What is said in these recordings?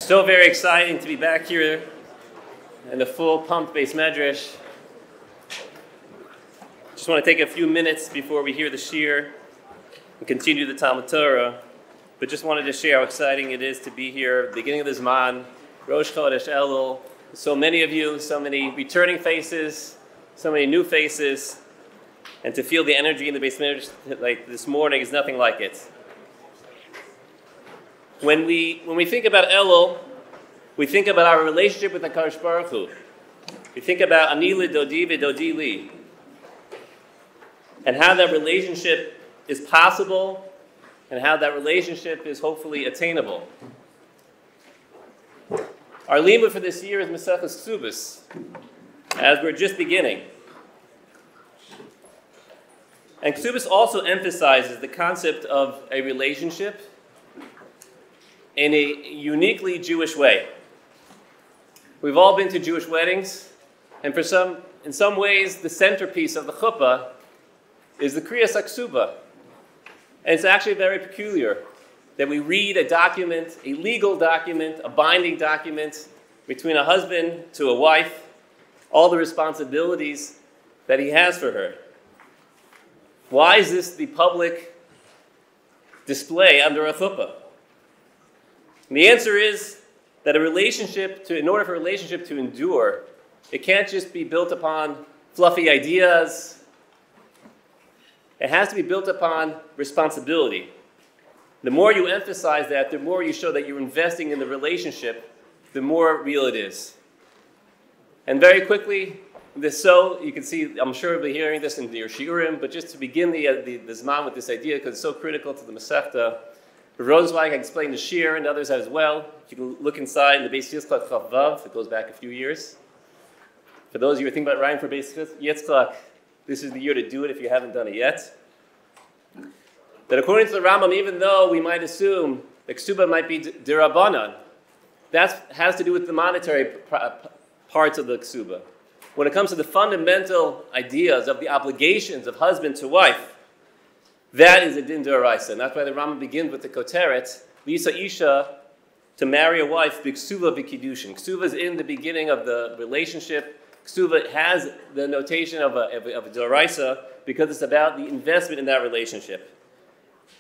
So very exciting to be back here in the full pumped base medrash. Just want to take a few minutes before we hear the Shiur and continue the Talmud Torah, but just wanted to share how exciting it is to be here at the beginning of the Zman, Rosh Chodesh Elul. So many of you, so many returning faces, so many new faces, and to feel the energy in the base medrash like this morning is nothing like it. When we think about Elul, we think about our relationship with HaKadosh Baruch Hu. We think about Ani L'Dodi V'Dodi Li, and how that relationship is possible, and how that relationship is hopefully attainable. Our limud for this year is Maseches Kesubos, as we're just beginning. And Kesubos also emphasizes the concept of a relationship in a uniquely Jewish way. We've all been to Jewish weddings, and in some ways, the centerpiece of the chuppah is the Kriyas HaKsubah. And it's actually very peculiar that we read a document, a legal document, a binding document between a husband to a wife, all the responsibilities that he has for her. Why is this the public display under a chuppah? And the answer is that in order for a relationship to endure, it can't just be built upon fluffy ideas. It has to be built upon responsibility. The more you emphasize that, the more you show that you're investing in the relationship, the more real it is. And very quickly, you can see, I'm sure you'll be hearing this in your Shiurim, but just to begin the Zman with this idea, because it's so critical to the Masechta, Rosenzweig explained the Shiur, and others as well. You can look inside in the Beis Yitzchak Chav Vav. It goes back a few years. For those of you who are thinking about writing for Beis Yitzchak, this is the year to do it if you haven't done it yet. That according to the Rambam, even though we might assume the Kesubah might be D'Rabbanan, that has to do with the monetary parts of the Kesubah. When it comes to the fundamental ideas of the obligations of husband to wife, that is a din d'oraisa, and that's why the Rambam begins with the koteret, Lisa Isha, to marry a wife, b'ksuva v'kiddushin. Ksuva is in the beginning of the relationship. Ksuva has the notation of a d'oraisa because it's about the investment in that relationship.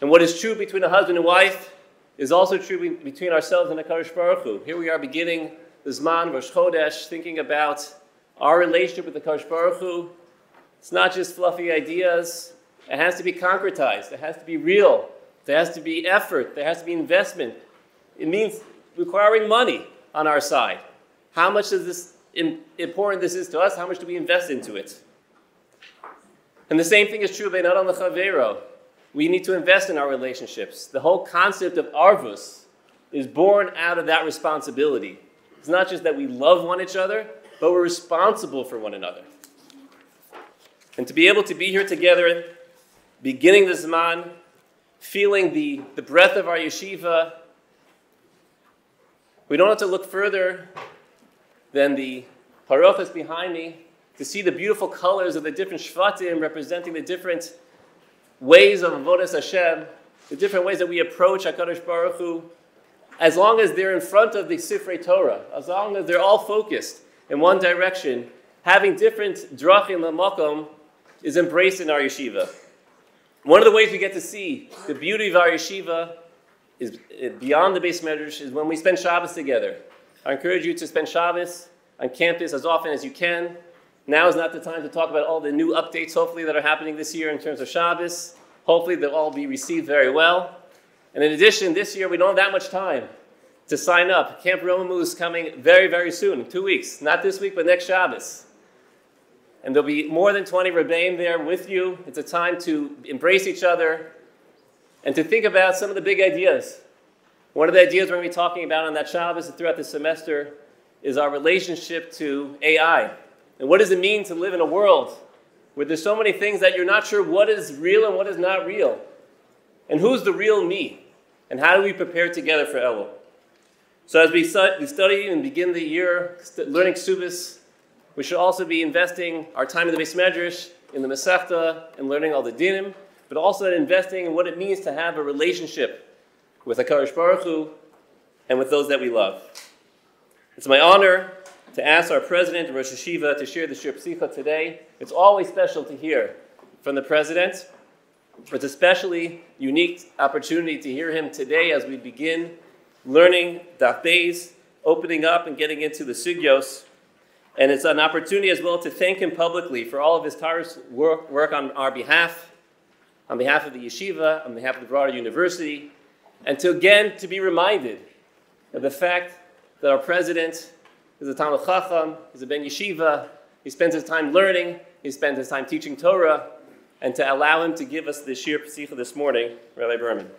And what is true between a husband and wife is also true between ourselves and HaKadosh Baruch Hu. Here we are beginning the Zman, Rosh Chodesh, thinking about our relationship with the HaKadosh Baruch Hu. It's not just fluffy ideas. It has to be concretized. It has to be real. There has to be effort. There has to be investment. It means requiring money on our side. How much is this important this is to us? How much do we invest into it? And the same thing is true of Ein Adam L'Chavero. We need to invest in our relationships. The whole concept of arvus is born out of that responsibility. It's not just that we love one another, but we're responsible for one another. And to be able to be here together, beginning the Zman, feeling the breath of our yeshiva, we don't have to look further than the parochas behind me to see the beautiful colors of the different shvatim representing the different ways of avodas Hashem, the different ways that we approach HaKadosh Baruch Hu, as long as they're in front of the Sifrei Torah, as long as they're all focused in one direction, having different drachim l'makom is embraced in our yeshiva. One of the ways we get to see the beauty of our yeshiva is beyond the base medrash is when we spend Shabbos together. I encourage you to spend Shabbos on campus as often as you can. Now is not the time to talk about all the new updates, hopefully, that are happening this year in terms of Shabbos. Hopefully, they'll all be received very well. And in addition, this year, we don't have that much time to sign up. Camp Romamu is coming very, very soon, in 2 weeks. Not this week, but next Shabbos. And there'll be more than 20 Rebbeim there with you. It's a time to embrace each other and to think about some of the big ideas. One of the ideas we're going to be talking about on that Shabbos and throughout the semester is our relationship to AI. And what does it mean to live in a world where there's so many things that you're not sure what is real and what is not real? And who's the real me? And how do we prepare together for Elul? So as we study and begin the year learning Kesubos, we should also be investing our time in the Beis Medrash, in the Masechta, and learning all the dinim, but also investing in what it means to have a relationship with HaKadosh Baruch Hu, and with those that we love. It's my honor to ask our president, Rosh Yeshiva, to share the Shiur Pesicha today. It's always special to hear from the president. It's a especially unique opportunity to hear him today as we begin learning Daf Beis, opening up and getting into the Sugyos. And it's an opportunity as well to thank him publicly for all of his tireless work on our behalf of the Yeshiva, on behalf of the broader university, and to be reminded of the fact that our president is a Talmid Chacham, he's a Ben Yeshiva, he spends his time learning, he spends his time teaching Torah, and to allow him to give us the Shiur Pesicha this morning, Rabbi Berman.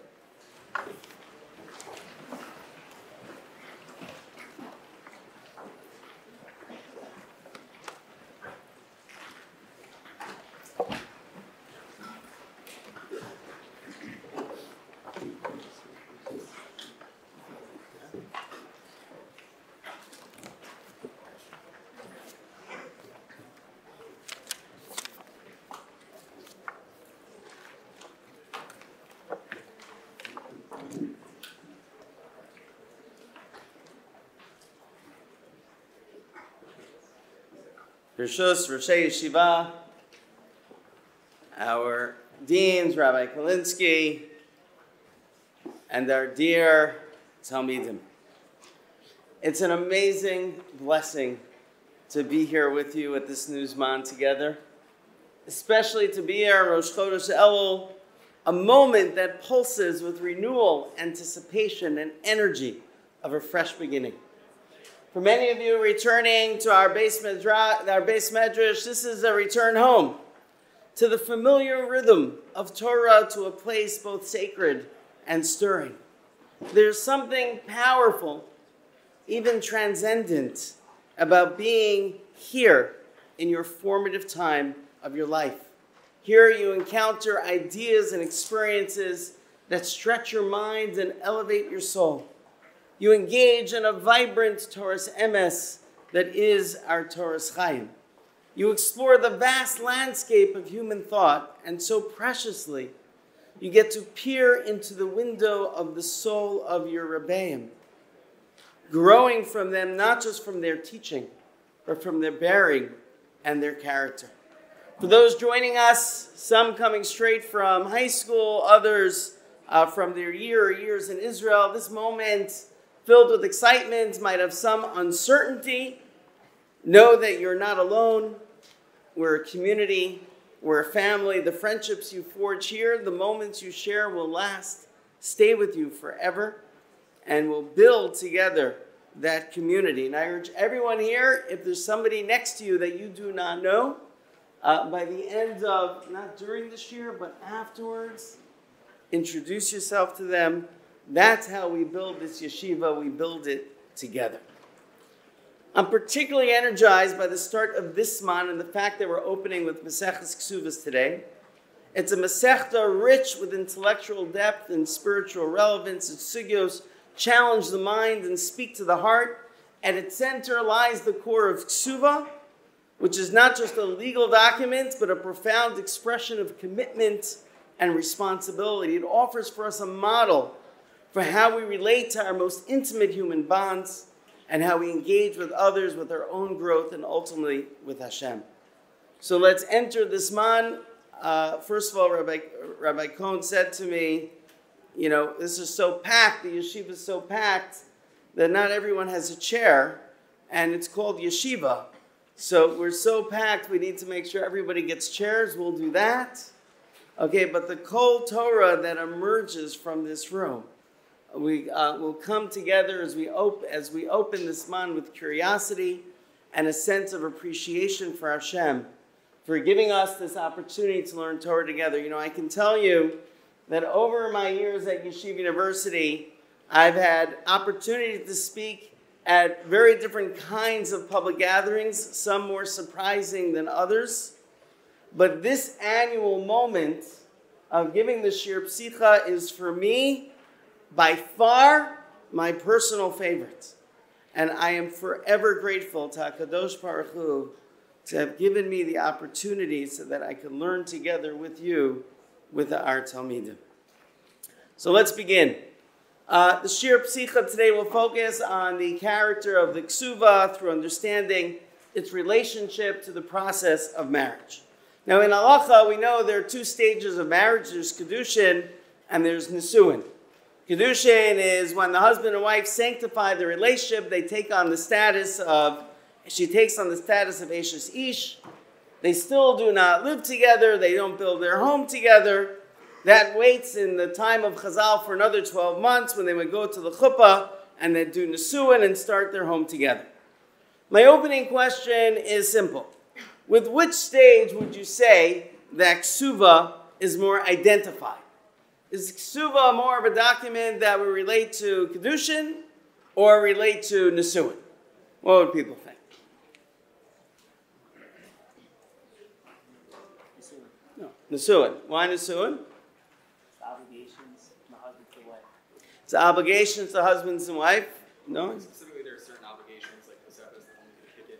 Rishus, Roshei Yeshiva, our deans, Rabbi Kalinsky, and our dear Talmidim. It's an amazing blessing to be here with you at this Nuzman together, especially to be here, Rosh Chodesh Elul, a moment that pulses with renewal, anticipation, and energy of a fresh beginning. For many of you returning to our base medrash, this is a return home to the familiar rhythm of Torah, to a place both sacred and stirring. There's something powerful, even transcendent, about being here in your formative time of your life. Here you encounter ideas and experiences that stretch your mind and elevate your soul. You engage in a vibrant Torah's emes that is our Torah's Chaim. You explore the vast landscape of human thought, and so preciously, you get to peer into the window of the soul of your Rebbeim, growing from them, not just from their teaching, but from their bearing and their character. For those joining us, some coming straight from high school, others from their year or years in Israel, this moment filled with excitement, might have some uncertainty. Know that you're not alone. We're a community. We're a family. The friendships you forge here, the moments you share will last, stay with you forever, and will build together that community. And I urge everyone here, if there's somebody next to you that you do not know, by the end of, not during this year, but afterwards, introduce yourself to them. That's how we build this yeshiva. We build it together. I'm particularly energized by the start of this month and the fact that we're opening with Maseches Kesubos today. It's a Masechta rich with intellectual depth and spiritual relevance. Its sugyos challenge the mind and speak to the heart. At its center lies the core of Ksuva, which is not just a legal document, but a profound expression of commitment and responsibility. It offers for us a model for how we relate to our most intimate human bonds and how we engage with others, with our own growth, and ultimately with Hashem. So let's enter this man. First of all, Rabbi Cohn said to me, you know, this is so packed, the yeshiva is so packed that not everyone has a chair, and it's called yeshiva. So we're so packed, we need to make sure everybody gets chairs. We'll do that. Okay, but the Kol Torah that emerges from this room, we will come together as we open this month with curiosity and a sense of appreciation for Hashem, for giving us this opportunity to learn Torah together. You know, I can tell you that over my years at Yeshiva University, I've had opportunity to speak at very different kinds of public gatherings, some more surprising than others. But this annual moment of giving the Shiur Pesicha is, for me, by far my personal favorite. And I am forever grateful to HaKadosh Baruch Hu to have given me the opportunity so that I could learn together with you, with our Talmidim. So let's begin. The Shiur Pesicha today will focus on the character of the Ksuva through understanding its relationship to the process of marriage. Now in Halacha, we know there are two stages of marriage. There's Kedushin and there's Nisuin. Kedushin is when the husband and wife sanctify the relationship. They take on the status of, she takes on the status of Eshes Ish. They still do not live together. They don't build their home together. That waits in the time of Chazal for another 12 months when they would go to the chuppah and then do Nisuin and start their home together. My opening question is simple. With which stage would you say that Ksuva is more identified? Is Ksuva more of a document that would relate to Kedushin or relate to Nisuin? What would people think? No, Nisuin. Why Nisuin? Obligations from the husband to the wife. It's obligations to husbands and wife? No? Specifically, there are certain obligations, like Tosefah is the one that kick in.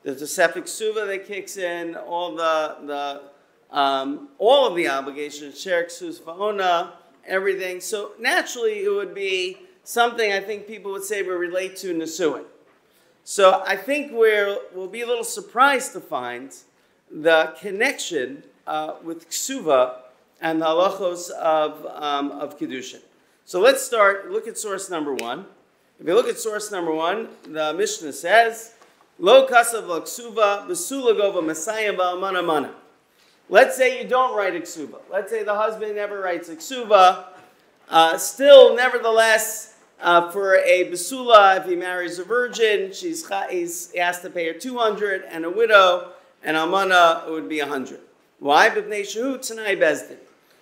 There's a Tosefah Ksuva that kicks in, all of the obligations, Sher Ksus Va'ona, everything. So naturally, it would be something I think people would say would relate to Nisuin. So I think we'll be a little surprised to find the connection with Ksuva and the halachos of Kedushin. So let's start, look at source number 1. If you look at source number 1, the Mishnah says, Lo kasav lo ksuva, besula gova masayim ba'almana mana. Let's say you don't write a ksuva. Let's say the husband never writes a ksuva. Still, nevertheless, for a besula, if he marries a virgin, he has to pay her 200, and a widow, and almana, it would be 100. Why? B'nei shehu t'nai bezdin.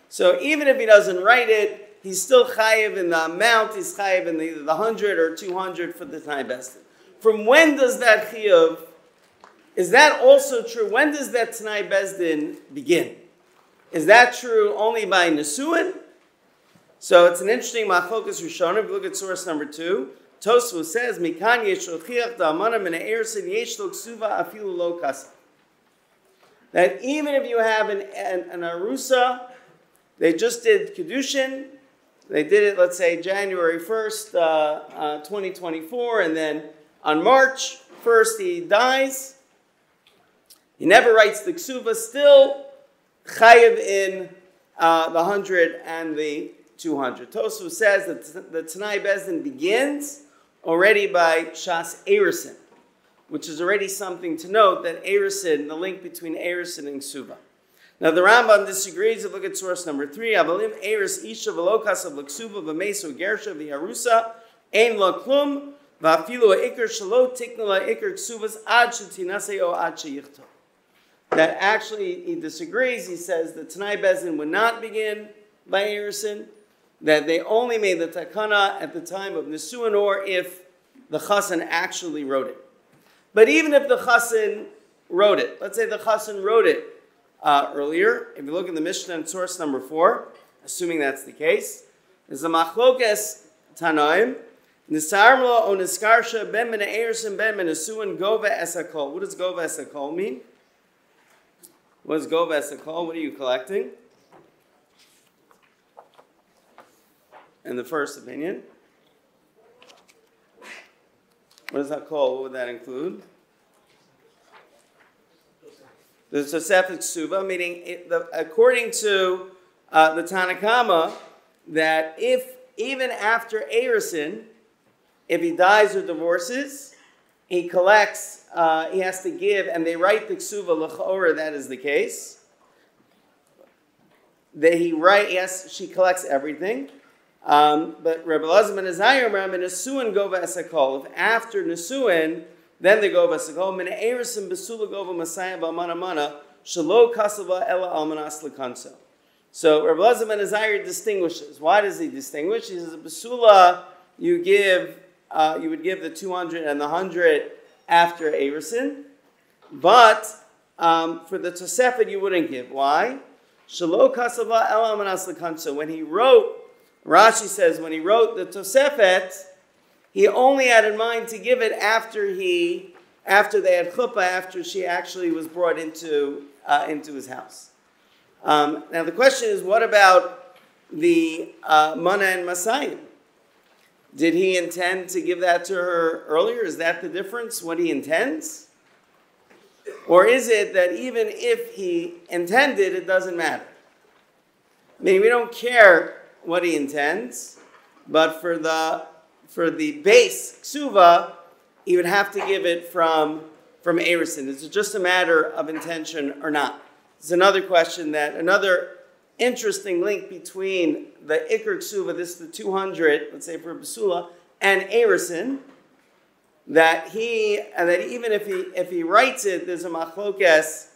So even if he doesn't write it, he's still chayiv in the amount. He's chayiv in either the 100 or 200 for the t'nai bezdin. From when does that chiyuv? Is that also true? When does that t'nai bezdin begin? Is that true only by Nisuin? So it's an interesting machlokas Rishonim. If you look at source number 2, Tosfos says, Mikan yesh l'chiach da'amana min ha'ersin yesh lo ksuva afilu lo kasa. That even if you have an arusa, they just did Kedushin, they did it, let's say, January 1st, 2024, and then on March 1st he dies. He never writes the Ksuva, still chayiv in the 100 and the 200. Tosfos says that the T'nai Bezdin begins already by Shas Eirsin, which is already something to note, that Eirsin, the link between Eirsin and Ksuva. Now the Rambam disagrees. Look at source number 3. Avalim Eiris Isha Velokas of Ksuva V'Meso Gersha V'Yarusa Ein Lo Klum V'Afilu Ha'ikr Shalo Tikna Ha'ikr Ksuvas Ad Shetinaseo Ad Sheyichtov. That actually he disagrees. He says the T'nai Bezdin would not begin by Eirsin, that they only made the takana at the time of Nisuin, or if the Chassan actually wrote it. But even if the Chassan wrote it, let's say the Chassan wrote it earlier, if you look in the Mishnah in source number 4, assuming that's the case, there's a machlokes tanaim, nisarmlo o niskarsha ben min ha'ersin ben min ha'suin gova es hakol. What does gova es hakol mean? What is gova es hakol? What are you collecting? In the first opinion. What does that call? What would that include? The Tosefah Ksuva, meaning according to the Tanakama, that if even after Eirsin, if he dies or divorces, he collects, he has to give, and they write the Ksuva l'chaora, that is the case. That he write, yes, she collects everything. But Rabbi Elazar ben Azariah, Rabbi Nisuin gova esakol. If after Nisuin, then they gova esakol. Min eirisim besula gova masayim b'almana mana shelo kasava ela almanas lekanso. So Rabbi Elazar ben Azariah distinguishes. Why does he distinguish? He says besula you would give the 200 and the 100 after eirisin, but for the Tosefah you wouldn't give. Why? Shelo kasava ela almanas lekanso. When he wrote, Rashi says when he wrote the Tosefet, he only had in mind to give it after they had chuppah, after she actually was brought into his house. Now the question is, what about the mana and masayim? Did he intend to give that to her earlier? Is that the difference, what he intends? Or is it that even if he intended, it doesn't matter? I mean, we don't care what he intends, but for the base ksuva, he would have to give it from Erison. Is it just a matter of intention or not? It's another question another interesting link between the Iker Ksuva, this is the 200, let's say for Basula, and Erison, that even if he writes it, there's a machlokes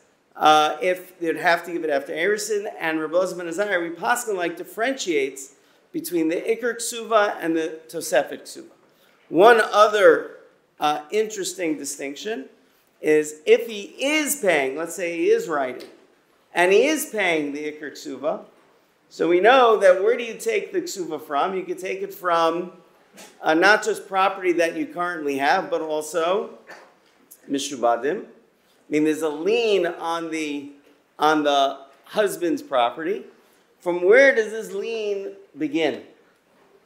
if they'd have to give it after Erison, and Rabbi Ben Azariah, we paskin differentiates between the Iker Ksuva and the Tosefet Ksuva. One other interesting distinction is if he is paying, let's say he is writing, and he is paying the Iker Ksuva, so we know that where do you take the Ksuva from? You can take it from not just property that you currently have, but also Mishubadim. I mean, there's a lien on the husband's property. From where does this lien begin?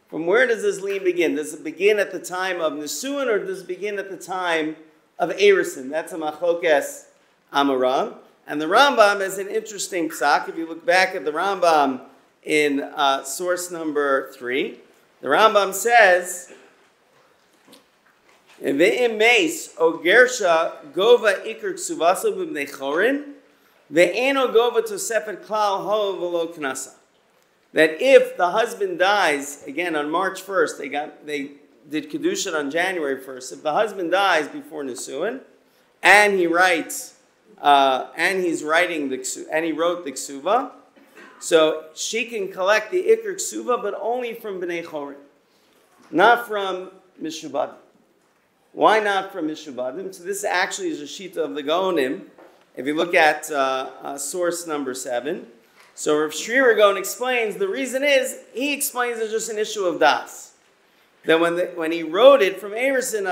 From where does this lien begin? Does it begin at the time of Nisuin or does it begin at the time of Erison? That's a machlokes Amaram. And the Rambam is an interesting psak. If you look back at the Rambam in source number 3, the Rambam says, Ve'im meis o gersha gova ikr ksuvaso b'bnei chorin ve'eno gova tosefet klal ho v'lo knasa. That if the husband dies, again on March 1st, they did Kedushin on January 1st. If the husband dies before Nisuin, and he writes, and he's writing and he wrote the Ksuva, so she can collect the Iker Ksuva, but only from Bnei Chorin, not from Mishubadim. Why not from Mishubadim? So this actually is a shita of the Gaonim. If you look at source number 7, so Rav Shiur Gaon explains the reason is he explains it's just an issue of das. That when he wrote it from Erison,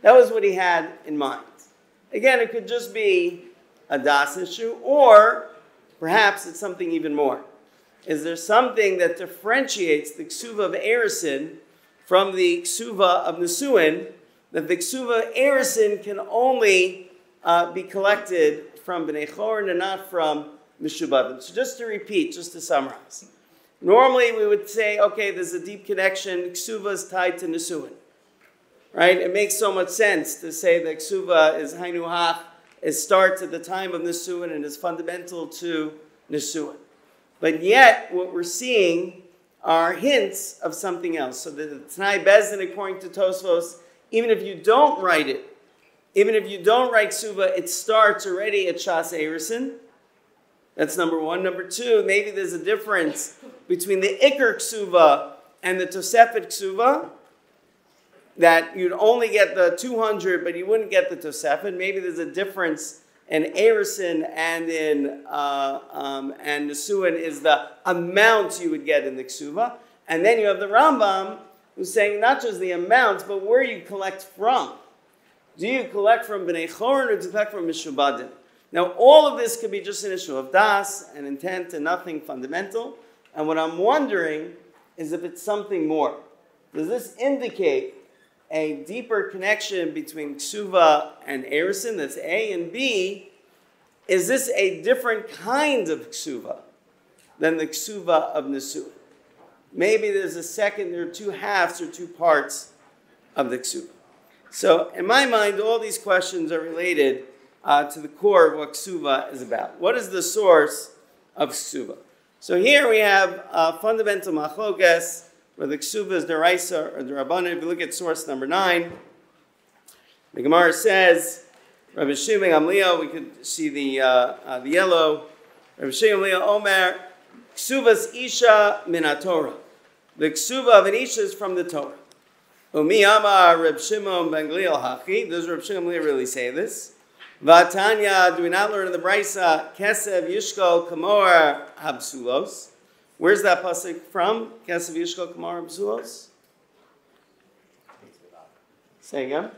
that was what he had in mind. Again, it could just be a das issue, or perhaps it's something even more. Is there something that differentiates the ksuva of Erison from the ksuva of Nisuin, that the ksuva of Erison can only be collected from Bnei Chorin and not from Mishubadim? So just to repeat, just to summarize. Normally we would say, okay, there's a deep connection, ksuva is tied to Nisuin. Right? It makes so much sense to say that ksuva is hainu hach, it starts at the time of Nisuin and is fundamental to Nisuin. But yet, what we're seeing are hints of something else. So the T'nai Bezdin, according to Tosfos, even if you don't write it, even if you don't write ksuva, it starts already at Shas Erison. That's number one. Number two, maybe there's a difference between the Iker ksuva and the Tosefet ksuva, that you'd only get the 200, but you wouldn't get the Tosefet. Maybe there's a difference in Erison and in and Nisuin is the amount you would get in the ksuva. And then you have the Rambam who's saying not just the amount, but where you collect from. Do you collect from Bnei Chorin or do you collect from Mishubadim? Now, all of this could be just an issue of das and intent and nothing fundamental. And what I'm wondering is if it's something more. Does this indicate a deeper connection between ksuva and Erison? That's A. And B, is this a different kind of ksuva than the ksuva of Nisuin? Maybe there's there are two halves or two parts of the ksuva. So, in my mind, all these questions are related to the core of what ksuva is about. What is the source of ksuva? So here we have fundamental machlokas, where the ksuva is deraisa or derabbanan. If you look at source number 9, the Gemara says, Rabbi Shimon Gamliel, we could see the yellow. Rabbi Shimon Gamliel Omer, ksuvas isha min haTorah. The ksuva of an isha is from the Torah. Umi Amar Reb Shimon ben Gamliel Hachi. Does Reb Shimon Gamliel really say this? Vatanya, do we not learn in the Brisa, Kesev Yishkol Kamor Habsulos? Where's that pasuk from? Kesev Yishkol Kamor Habsulos? Say again.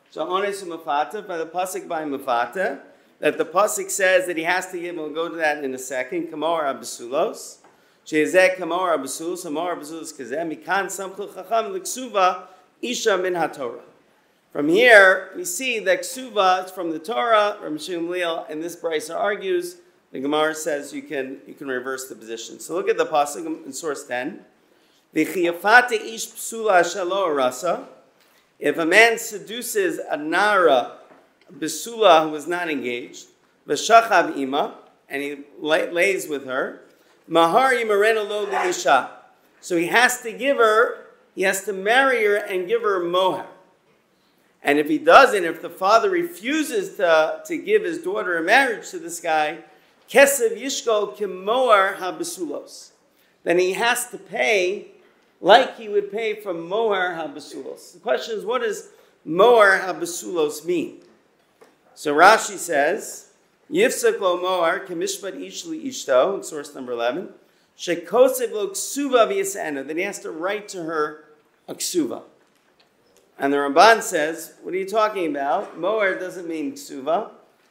So Ones Mufata, by the pasuk by Mufata, that the pasuk says that he has to give, we'll go to that in a second, Kamor Habsulos. She'ezeh kamor abesulos, amor abesulos kazeh, mikan samchul chacham l'ksuva isha min haTorah. From here, we see that ksuva is from the Torah. Rabbi Shmuel in this brisa argues. The Gemara says you can reverse the position. So look at the pasuk in source 10. V'chiyafate ish psula shalo rasa. If a man seduces a nara besula who is not engaged, v'shachav ima, and he lays with her, mahar yimarena lo liisha. So he has to marry her and give her mohar. And if he doesn't, if the father refuses to give his daughter in marriage to this guy, kesev yishkol kemoar habesulos, then he has to pay like he would pay for mohar habesulos. The question is, what does mohar habesulos mean? So Rashi says, yifsek lo mohar kemishpat ish li ishto, in source number 11, shekosev lo ksuva v'yisena, then he has to write to her a ksuva. And the Ramban says, what are you talking about? Mohar doesn't mean ksuva.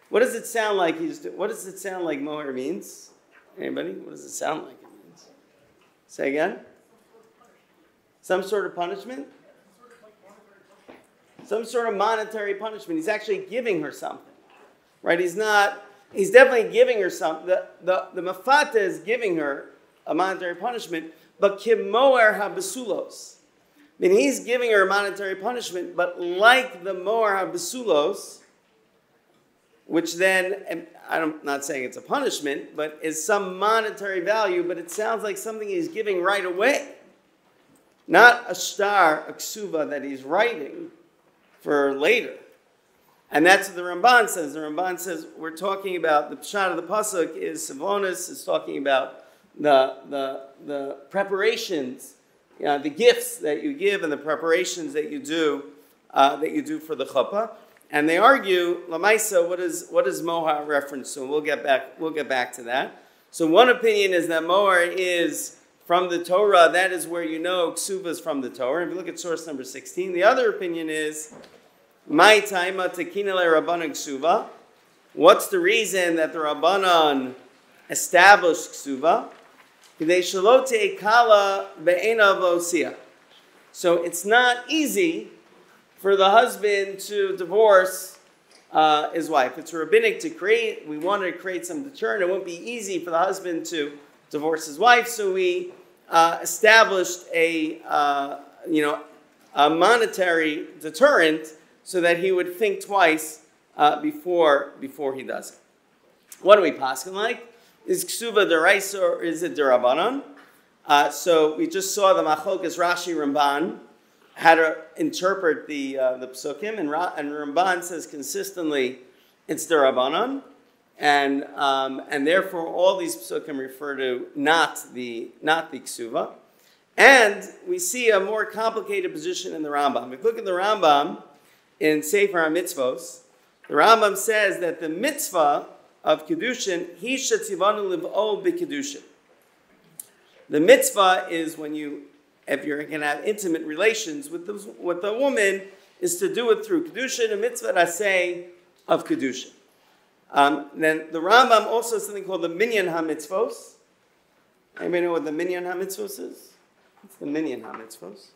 What does it sound like what does it sound like mohar means? Anybody? What does it sound like it means? Say again? Some sort of punishment? Some sort of monetary punishment. He's actually giving her something. Right? He's definitely giving her something. The mafata is giving her a monetary punishment, but kim mohar habesulos. I mean, he's giving her a monetary punishment, but like the mohar habesulos, which then, and I'm not saying it's a punishment, but is some monetary value, but it sounds like something he's giving right away. Not a star, a ksuva that he's writing for later. And that's what the Ramban says. The Ramban says, we're talking about, the pshat of the pasuk is Savonis, is talking about the preparations, the gifts that you give and the preparations that you do for the chuppah. And they argue, Lamaisa, what is mohar reference to? We'll get back to that. So one opinion is that mohar is from the Torah. That is where you know ksuva is from the Torah. If you look at source number 16, the other opinion is mai taima tekina le rabbanan ksuva. What's the reason that the rabbanan established ksuva? So it's not easy for the husband to divorce his wife. It's a rabbinic decree. We wanted to create some deterrent. It won't be easy for the husband to divorce his wife, so we established a monetary deterrent so that he would think twice before he does it. What do we paskin like? Is ksuva deraisa or is it derabanan? So we just saw the Machokas Rashi Ramban how to interpret the psukim, and Ramban says consistently it's derabanan, and therefore all these psukim refer to not the ksuva. And we see a more complicated position in the Rambam. If you look at the Rambam in Sefer HaMitzvos, the Rambam says that the mitzvah of Kedushin, he shetzivanu liv'ol b'Kedushin. The mitzvah is if you're going to have intimate relations with the woman, is to do it through Kedushin, a mitzvah aseh of Kedushin. Then the Rambam also has something called the Minyan HaMitzvos. Anybody know what the Minyan HaMitzvos is? It's the Minyan HaMitzvos.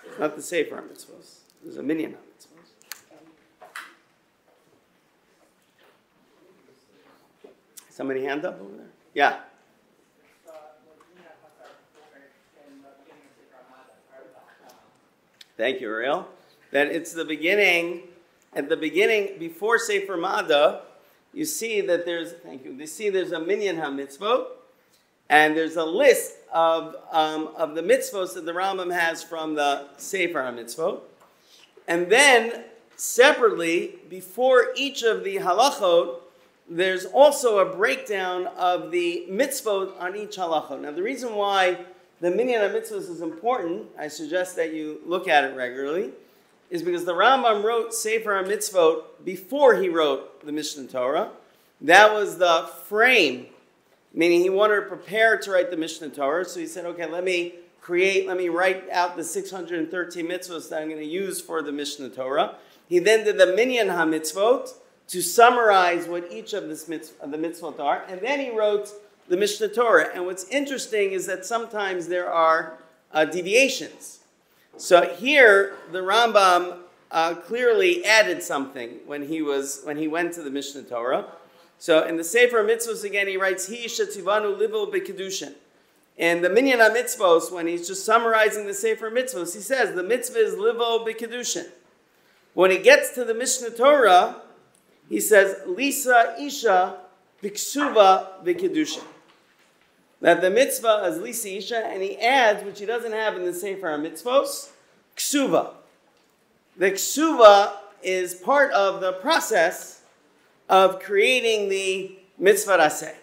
It's not the Sefer HaMitzvos. There's a Minyan HaMitzvos. Somebody hand up over there? Yeah. Thank you, Ariel. That it's the beginning, before Sefer Mada, you see that there's a Minyan HaMitzvot, and there's a list of the mitzvos that the Rambam has from the Sefer HaMitzvot. And then, separately, before each of the halachot, there's also a breakdown of the mitzvot on each halachot. Now, the reason why the Minyan HaMitzvos is important, I suggest that you look at it regularly, is because the Rambam wrote Sefer HaMitzvot before he wrote the Mishnah Torah. That was the frame, meaning he wanted to prepare to write the Mishnah Torah. So he said, okay, let me write out the 613 mitzvos that I'm going to use for the Mishnah Torah. He then did the Minyan HaMitzvot to summarize what each of the mitzvot are. And then he wrote the Mishnah Torah. And what's interesting is that sometimes there are deviations. So here, the Rambam clearly added something when he went to the Mishnah Torah. So in the Sefer Mitzvos again, he writes, "Hi shetzivanu livo b'kedushin." In the Minyan HaMitzvos, when he's just summarizing the Sefer Mitzvos, he says the mitzvah is livo b'kedushin. When he gets to the Mishnah Torah, he says, "Lisa isha b'ksuva b'kedushin." That the mitzvah is Lisa isha, and he adds, which he doesn't have in the Sefer HaMitzvos, ksuva. The ksuva is part of the process of creating the mitzvah raseh.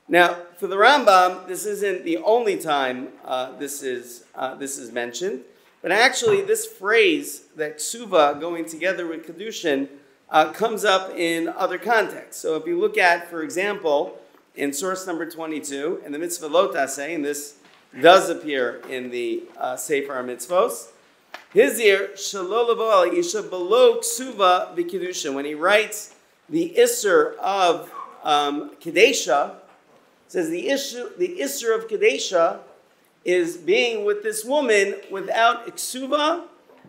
Now, for the Rambam, this isn't the only time this is mentioned, but actually this phrase, that ksuva going together with kedushin, comes up in other contexts. So if you look at, for example, in source number 22, in the mitzvah lo taseh, and this does appear in the Sefer HaMitzvos, Hizir shelo lavo al isha below ksuva v'kedushin. When he writes the isser of kedesha, says the isser of kedesha is being with this woman without ksuva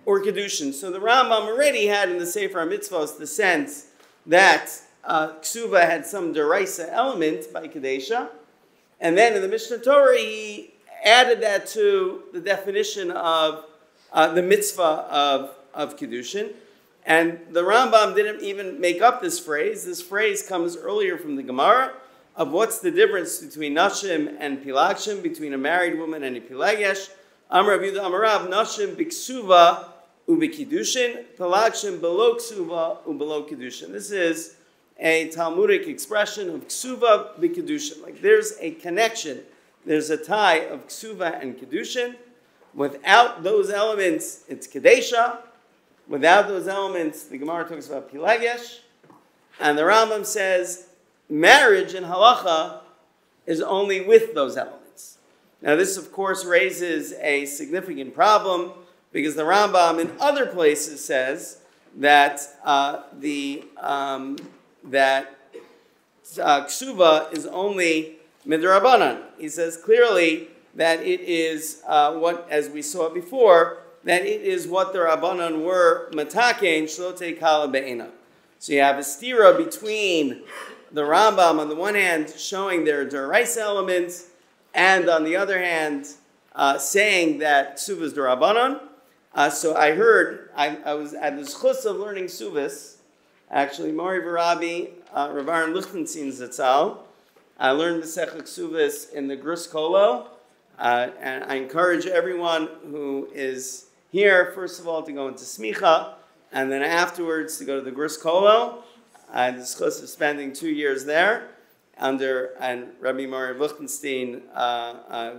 or kedushin. So the Rambam already had in the Sefer HaMitzvos the sense that ksuva had some deraisa element by kedesha, and then in the Mishnah Torah he added that to the definition of the mitzvah of kedushin. And the Rambam didn't even make up this phrase. This phrase comes earlier from the Gemara of what's the difference between nashim and pilagshim, between a married woman and a pilagesh. Amar Rav Yehuda Amar Rav, nashim b'ksuva u'b'kedushin, pilagshim below ksuva u'below kedushin. This is a Talmudic expression of ksuva b'kedushin. Like there's a connection, there's a tie of ksuva and kedushin. Without those elements, it's kedesha. Without those elements, the Gemara talks about pilagesh. And the Rambam says marriage in halacha is only with those elements. Now this, of course, raises a significant problem because the Rambam in other places says that ksuva is only midrabanan. He says clearly that it is what, as we saw before, that it is what the Rabbanan were matakein shlote kala be'ena. So you have a stira between the Rambam on the one hand showing their deraisa elements, and on the other hand saying that ksuva is the Rabbanan. So I heard, I was at the zchus of learning Suvis, actually, Mori V'Rabi, Rav Aaron Lichtenstein Zatzal. I learned Maseches Kesubos in the Grus Kolo, and I encourage everyone who is here, first of all, to go into Smicha, and then afterwards to go to the Grus Kolo. I had the zchus of spending 2 years there, and Rabbi Mori Lichtenstein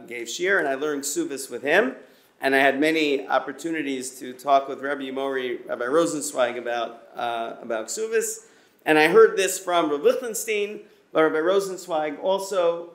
gave Shiur, and I learned Suvis with him. And I had many opportunities to talk with Rabbi Rosenzweig about Kesubos. And I heard this from Rabbi Lichtenstein, but Rabbi Rosenzweig also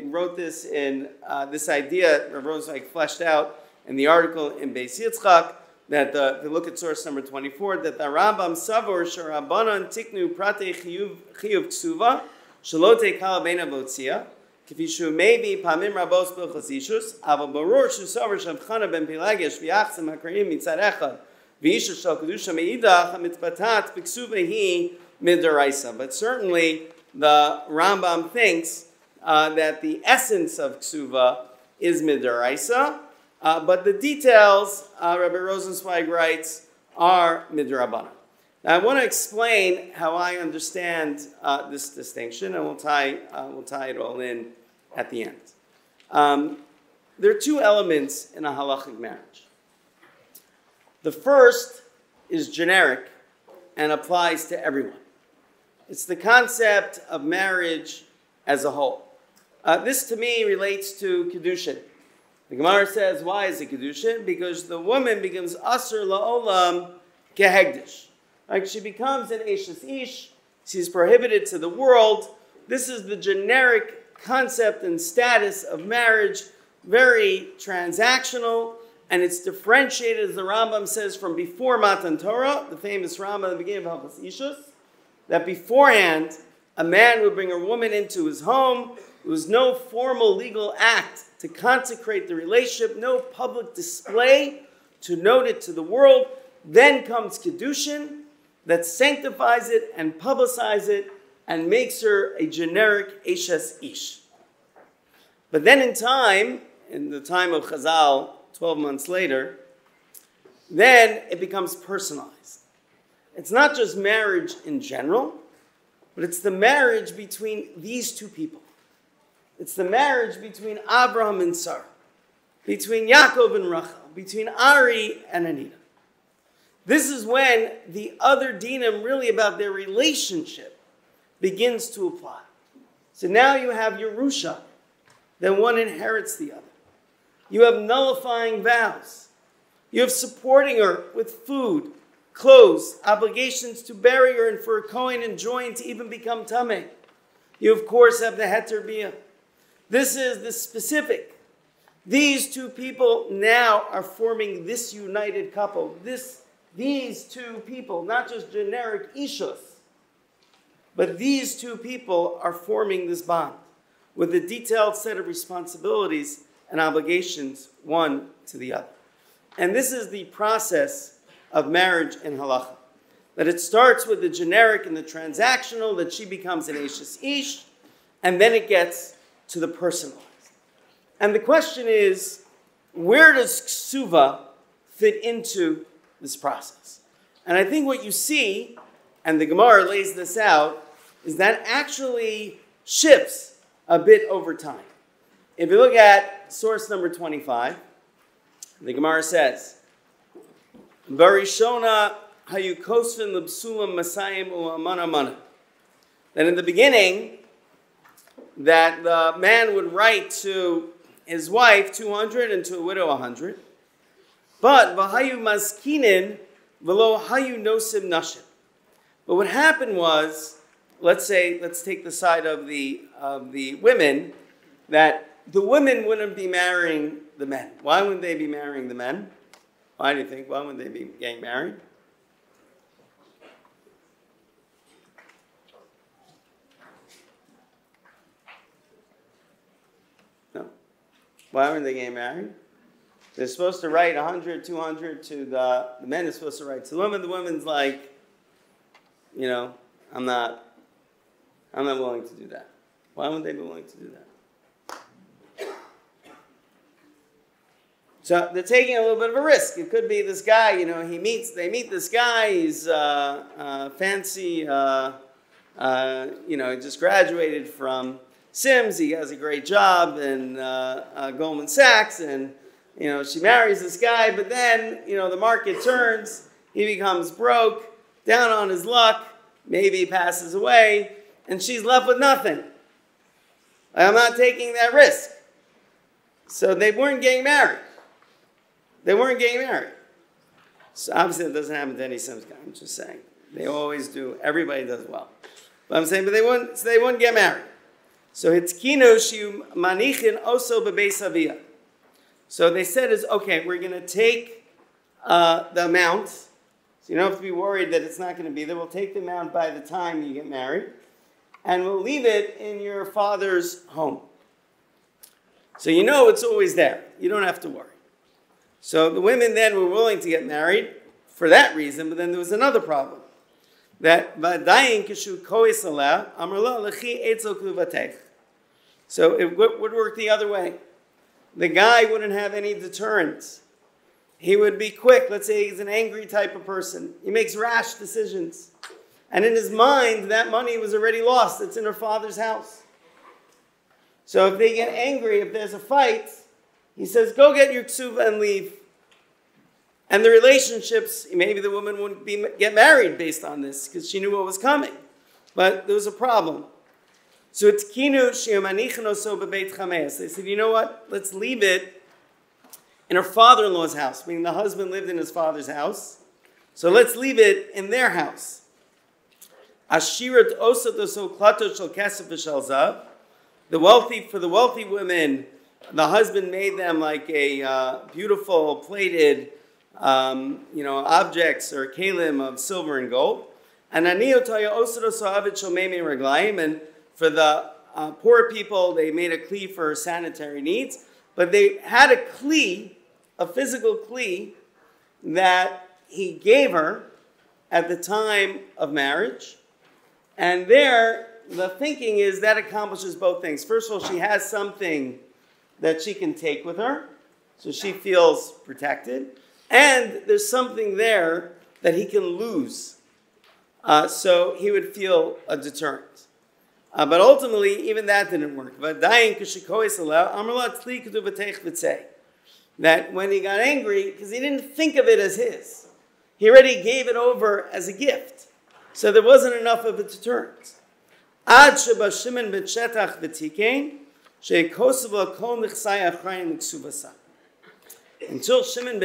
wrote this in this idea, Rabbi Rosenzweig fleshed out in the article in Beis Yitzchak, that if you look at source number 24, that the Rambam Savor Sharabanan Tiknu Prate Chiyuv Ksuva, Shalote Kala Beina Votzia, Kifishu maybe Pamim Rabos Bilchasishus, Ava Baror Shusavar Shavchana Ben Pilagesh, Viachsim Hakrim Mitzad Echad, Visha Shal Kedusha Meidach, Mitzpatat, Biksuvehi Midaraisa. But certainly the Rambam thinks that the essence of Ksuva is Midaraisa, but the details, Rabbi Rosenzweig writes, are Midrabanan. Now, I want to explain how I understand this distinction, and we'll tie it all in at the end. There are two elements in a halachic marriage. The first is generic and applies to everyone. It's the concept of marriage as a whole. This, to me, relates to kedushin. The Gemara says, why is it kedushin? Because the woman becomes asur la'olam kehegdish. Like she becomes an Eshes Ish, she's prohibited to the world. This is the generic concept and status of marriage, very transactional, and it's differentiated, as the Rambam says, from before Matan Torah, the famous Rambam at the beginning of Halachas Ishus, that beforehand, a man would bring a woman into his home, There was no formal legal act to consecrate the relationship, no public display to note it to the world. Then comes Kedushin that sanctifies it and publicizes it and makes her a generic Eshes Ish. But then in the time of Chazal, 12 months later, then it becomes personalized. It's not just marriage in general, but it's the marriage between these two people. It's the marriage between Abraham and Sarah, between Yaakov and Rachel, between Ari and Anita. This is when the other dinim really about their relationship begins to apply. So now you have Yerusha, then one inherits the other. You have nullifying vows. You have supporting her with food, clothes, obligations to bury her and for a Kohen and join to even become Tameh. You, of course, have the Heter Biyah. This is the specific. These two people now are forming this united couple. These two people, not just generic Ishus, but these two people are forming this bond with a detailed set of responsibilities and obligations one to the other. And this is the process of marriage in halacha. That it starts with the generic and the transactional, that she becomes an Eshes Ish, and then it gets to the personalized. And the question is, where does Ksuva fit into this process? And I think what you see, and the Gemara lays this out, is that actually shifts a bit over time. If you look at source number 25, the Gemara says, Barishona hayu kosvin l'bsulam masayim u'amana mana. That in the beginning, that the man would write to his wife 200 and to a widow 100. But v'hayu maskinin v'lo hayu nosim nashim. But what happened was, let's take the side of the women, that the women wouldn't be marrying the men. Why wouldn't they be marrying the men? Why do you think? Why wouldn't they be getting married? No. Why wouldn't they get married? They're supposed to write 100, 200 to the men are supposed to write to the women. The women's like, I'm not willing to do that. Why wouldn't they be willing to do that? So they're taking a little bit of a risk. It could be this guy, they meet this guy, he's fancy, he just graduated from Sims, he has a great job in Goldman Sachs, and, she marries this guy, but then, the market turns, he becomes broke, down on his luck, maybe he passes away, and she's left with nothing. I'm not taking that risk. So they weren't getting married. So obviously it doesn't happen to any Sims guy. I'm just saying. They always do. Everybody does well. But I'm saying, they wouldn't get married. So it's kinu shiu manichin oso bebeis aviyah. So they said okay, we're going to take the amount. So you don't have to be worried that it's not going to be there. We'll take the amount by the time you get married. And we'll leave it in your father's home. So it's always there. You don't have to worry. So the women then were willing to get married for that reason, but then there was another problem. That so it would work the other way. The guy wouldn't have any deterrence. He would be quick. Let's say he's an angry type of person. He makes rash decisions. And in his mind, that money was already lost. It's in her father's house. So if they get angry, if there's a fight, he says, go get your ksuva and leave. And the relationships, maybe the woman wouldn't get married based on this because she knew what was coming. But there was a problem. So it's kinu shi'amanichno so bebeit chameis. They said, you know what? Let's leave it in her father-in-law's house, meaning the husband lived in his father's house. So let's leave it in their house. Ashirat osot oso klato shel kesef v'shel zav. For the wealthy women, the husband made them like a beautiful plated, objects or kalim of silver and gold. And for the poor people, they made a kli for sanitary needs, but they had a kli, a physical kli, that he gave her at the time of marriage. And there, the thinking is that accomplishes both things. First of all, she has something that she can take with her, so she feels protected. And there's something there that he can lose, so he would feel a deterrent. But ultimately, even that didn't work. That when he got angry, because he didn't think of it as his, he already gave it over as a gift. So there wasn't enough of a deterrent. Until Shimon ben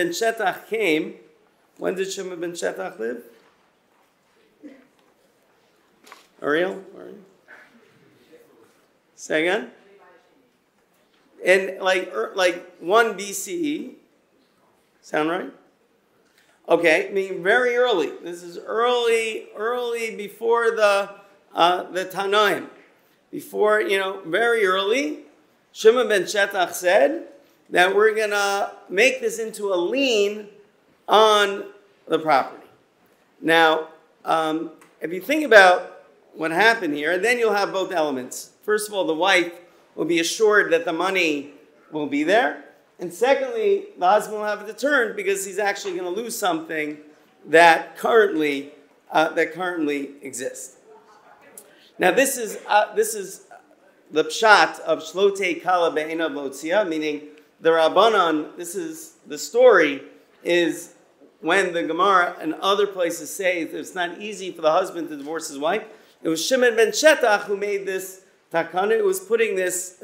Shetach came, when did Shimon ben Shetach live? Ariel? Say again? In like 1 BCE. Sound right? Okay, I mean very early. This is early before the Tanaim. Before, very early, Shimon ben Shetach said that we're going to make this into a lien on the property. Now, if you think about what happened here, then you'll have both elements. First of all, the wife will be assured that the money will be there. And secondly, the husband will have a deterrent because he's actually going to lose something that currently exists. Now, this is the pshat of Shlote Kala Be'enav Lotzia, meaning the Rabbanan, the story is when the Gemara and other places say that it's not easy for the husband to divorce his wife. It was Shimon ben Shetach who made this takana. It was putting this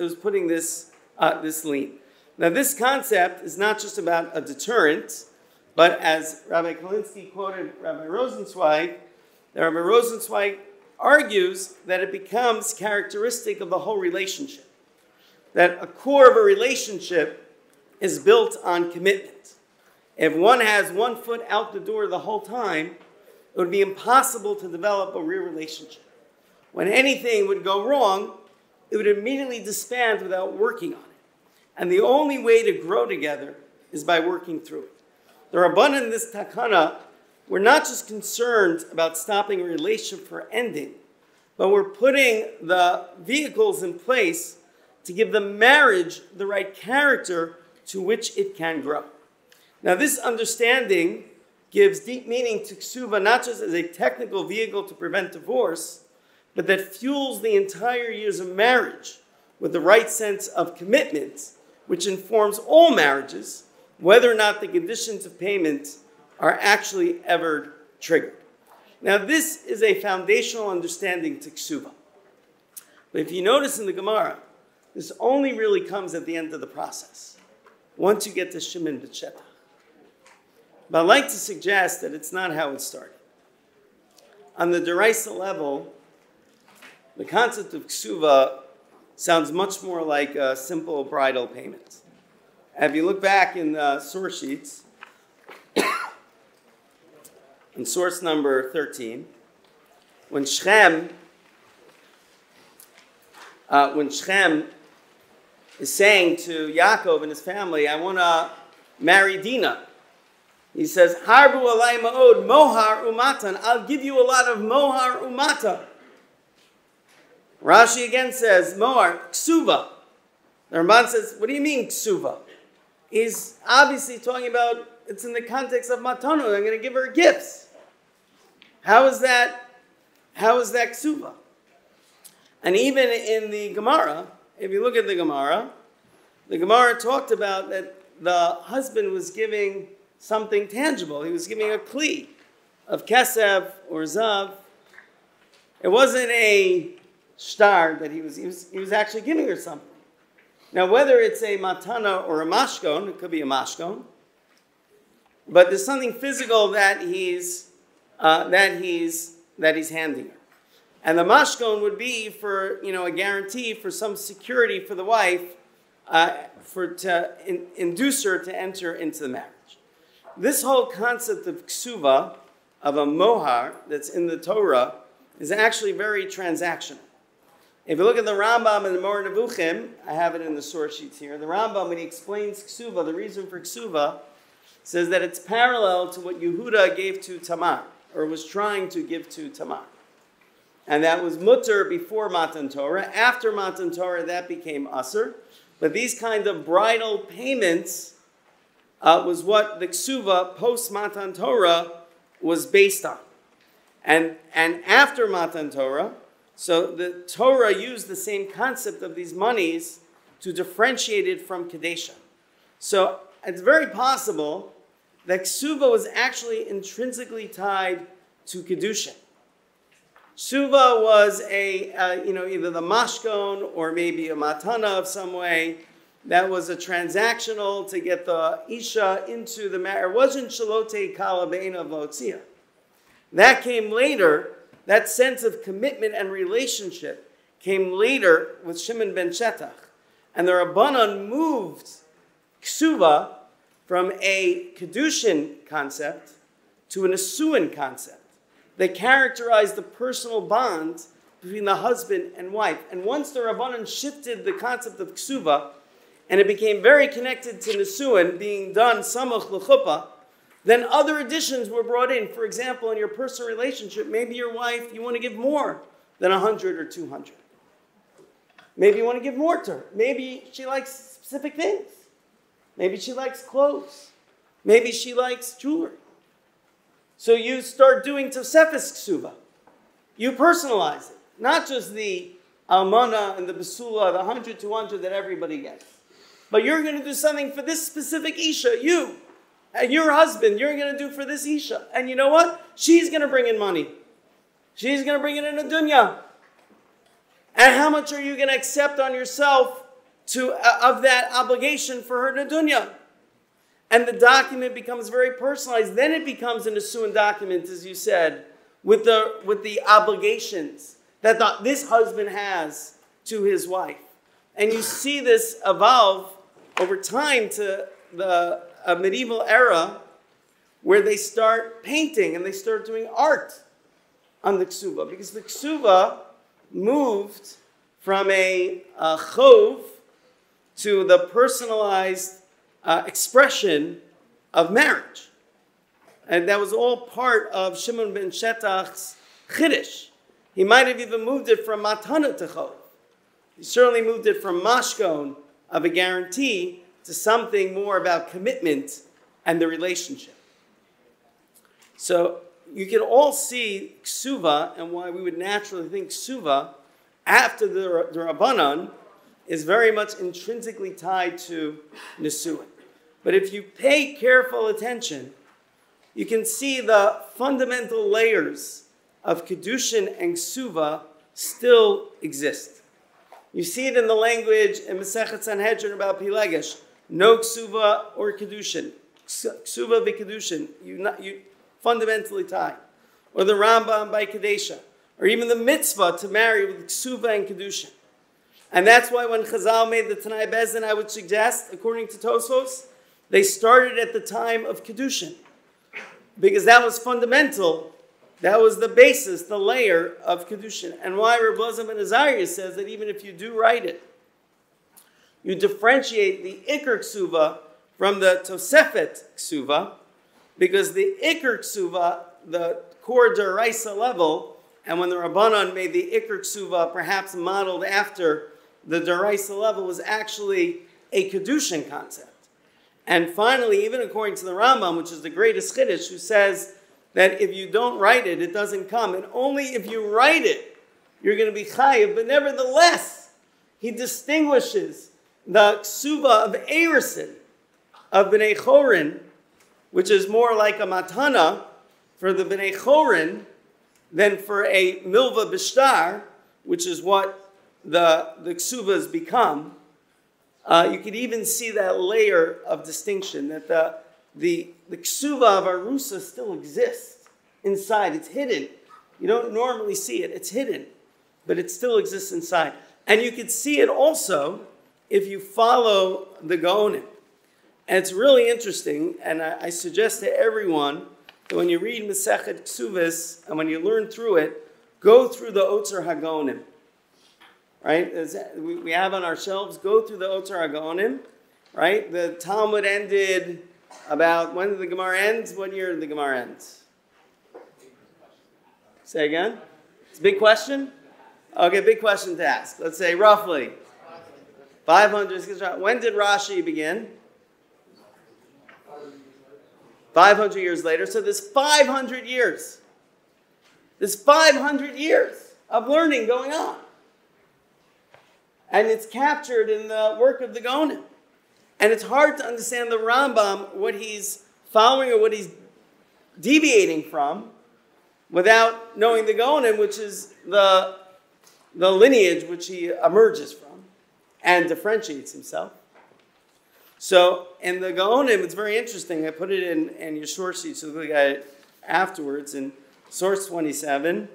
lien. Now, this concept is not just about a deterrent, but as Rabbi Kalinsky quoted Rabbi Rosenzweig, Rabbi Rosenzweig argues that it becomes characteristic of the whole relationship. That a core of a relationship is built on commitment. If one has 1 foot out the door the whole time, it would be impossible to develop a real relationship. When anything would go wrong, it would immediately disband without working on it. And the only way to grow together is by working through it. The Rabbanan in this takana were not just concerned about stopping a relationship for ending, but we're putting the vehicles in place to give the marriage the right character to which it can grow. Now, this understanding gives deep meaning to ksuva not just as a technical vehicle to prevent divorce, but that fuels the entire years of marriage with the right sense of commitment, which informs all marriages, whether or not the conditions of payment are actually ever triggered. Now, this is a foundational understanding to ksuva. But if you notice in the Gemara, this only really comes at the end of the process, once you get to Shimon ben Shetach. But I'd like to suggest that it's not how it started. On the Deraisa level, the concept of ksuva sounds much more like a simple bridal payment. If you look back in the source sheets, in source number 13, when Shechem is saying to Yaakov and his family, I want to marry Dinah. He says, Harbu alay ma'od mohar umatan. I'll give you a lot of mohar umata. Rashi again says, mohar, ksuva. The Ramban says, what do you mean ksuva? He's obviously talking about, it's in the context of matano. I'm going to give her gifts. How is that ksuva? And even in the Gemara, if you look at the Gemara talked about that the husband was giving something tangible. He was giving a kli of kesef or zav. It wasn't a shtar that he was actually giving her something. Now, whether it's a matana or a mashkon, it could be a mashkon, but there's something physical that he's handing her. And the mashkon would be for a guarantee for some security for the wife, to induce her to enter into the marriage. This whole concept of ksuva, of a mohar that's in the Torah, is actually very transactional. If you look at the Rambam and the Mor Nevuchim, I have it in the source sheets here. The Rambam, when he explains Ksuva, the reason for Ksuva, says that it's parallel to what Yehuda gave to Tamar, or was trying to give to Tamar. And that was mutter before Matan Torah. After Matan Torah, that became asur. But these kind of bridal payments was what the Ksuva post Matan Torah was based on. And after Matan Torah, so the Torah used the same concept of these monies to differentiate it from Kedesha. So it's very possible that Ksuva was actually intrinsically tied to Kedushin. Ksuva was either the mashkon or maybe a matana of some way. That was a transactional to get the isha into the marriage. It wasn't shalote kala be'ena v'otzia. That came later. That sense of commitment and relationship came later with Shimon ben Shetach. And the Rabbanan moved Ksuva from a Kedushin concept to an Asuin concept that characterized the personal bond between the husband and wife. And once the Rabbanan shifted the concept of Ksuva, and it became very connected to Nisuin, being done Samach L'chuppah, then other additions were brought in. For example, in your personal relationship, maybe your wife, you want to give more than 100 or 200. Maybe you want to give more to her. Maybe she likes specific things. Maybe she likes clothes. Maybe she likes jewelry. So you start doing Tosefes Ksuva. You personalize it. Not just the Almana and the Basula, the 100, 200 that everybody gets. But you're going to do something for this specific Isha, you. And your husband, you're going to do for this Isha. And you know what? She's going to bring in money. She's going to bring it in a dunya. And how much are you going to accept on yourself of that obligation for her dunya? And the document becomes very personalized. Then it becomes an Asuin document, as you said, with the obligations that this husband has to his wife. And you see this evolve over time to a medieval era where they start painting and they start doing art on the Ksuva. Because the Ksuva moved from a chov to the personalized expression of marriage. And that was all part of Shimon ben Shetach's chiddush. He might have even moved it from matana to chov. He certainly moved it from mashkon, of a guarantee, to something more about commitment and the relationship. So you can all see Ksuva and why we would naturally think Ksuva after the Rabbanan is very much intrinsically tied to Nisuin. But if you pay careful attention, you can see the fundamental layers of Kedushin and Ksuva still exist. You see it in the language in Maseches Sanhedrin about Pilegesh. No Ksuva or Kedushin. Ksuva v'Kedushin. You fundamentally tie. Or the Rambam by Kadesha. Or even the mitzvah to marry with Ksuva and Kedushin. And that's why when Chazal made the Tanai Bezdin, I would suggest, according to Tosfos, they started at the time of Kedushin. Because that was fundamental. That was the basis, the layer of Kedushin. And why Reb Elazar ben Azariah says that even if you do write it, you differentiate the Iker Ksuva from the Tosefet Ksuva, because the Iker Ksuva, the core Deraisa level, and when the Rabbanan made the Iker Ksuva perhaps modeled after the Deraisa level, was actually a Kedushin concept. And finally, even according to the Rambam, which is the greatest chiddush, who says that if you don't write it, it doesn't come. And only if you write it, you're going to be chayiv. But nevertheless, he distinguishes the ksuva of Erisin, of B'nai Chorin, which is more like a matana for the B'nai Chorin than for a milva b'shtar, which is what the ksuvas become. You could even see that layer of distinction, that the ksuva of Arusa still exists inside. It's hidden. You don't normally see it. It's hidden. But it still exists inside. And you could see it also if you follow the Gaonim. And it's really interesting, and I suggest to everyone that when you read Maseches Kesubos and when you learn through it, go through the Otzer HaGaonim. right? We have on our shelves, go through the Otzar HaGaonim, right? The Talmud ended about, when did the Gemara end? What year did the Gemara end? Say again? It's a big question? Okay, big question to ask. Let's say roughly 500. When did Rashi begin? 500 years later. So there's 500 years. There's 500 years of learning going on. And it's captured in the work of the Gaonim. And it's hard to understand the Rambam, what he's following or what he's deviating from, without knowing the Gaonim, which is the lineage which he emerges from and differentiates himself. So in the Gaonim, it's very interesting. I put it in your source sheet, so look at it afterwards. In source 27,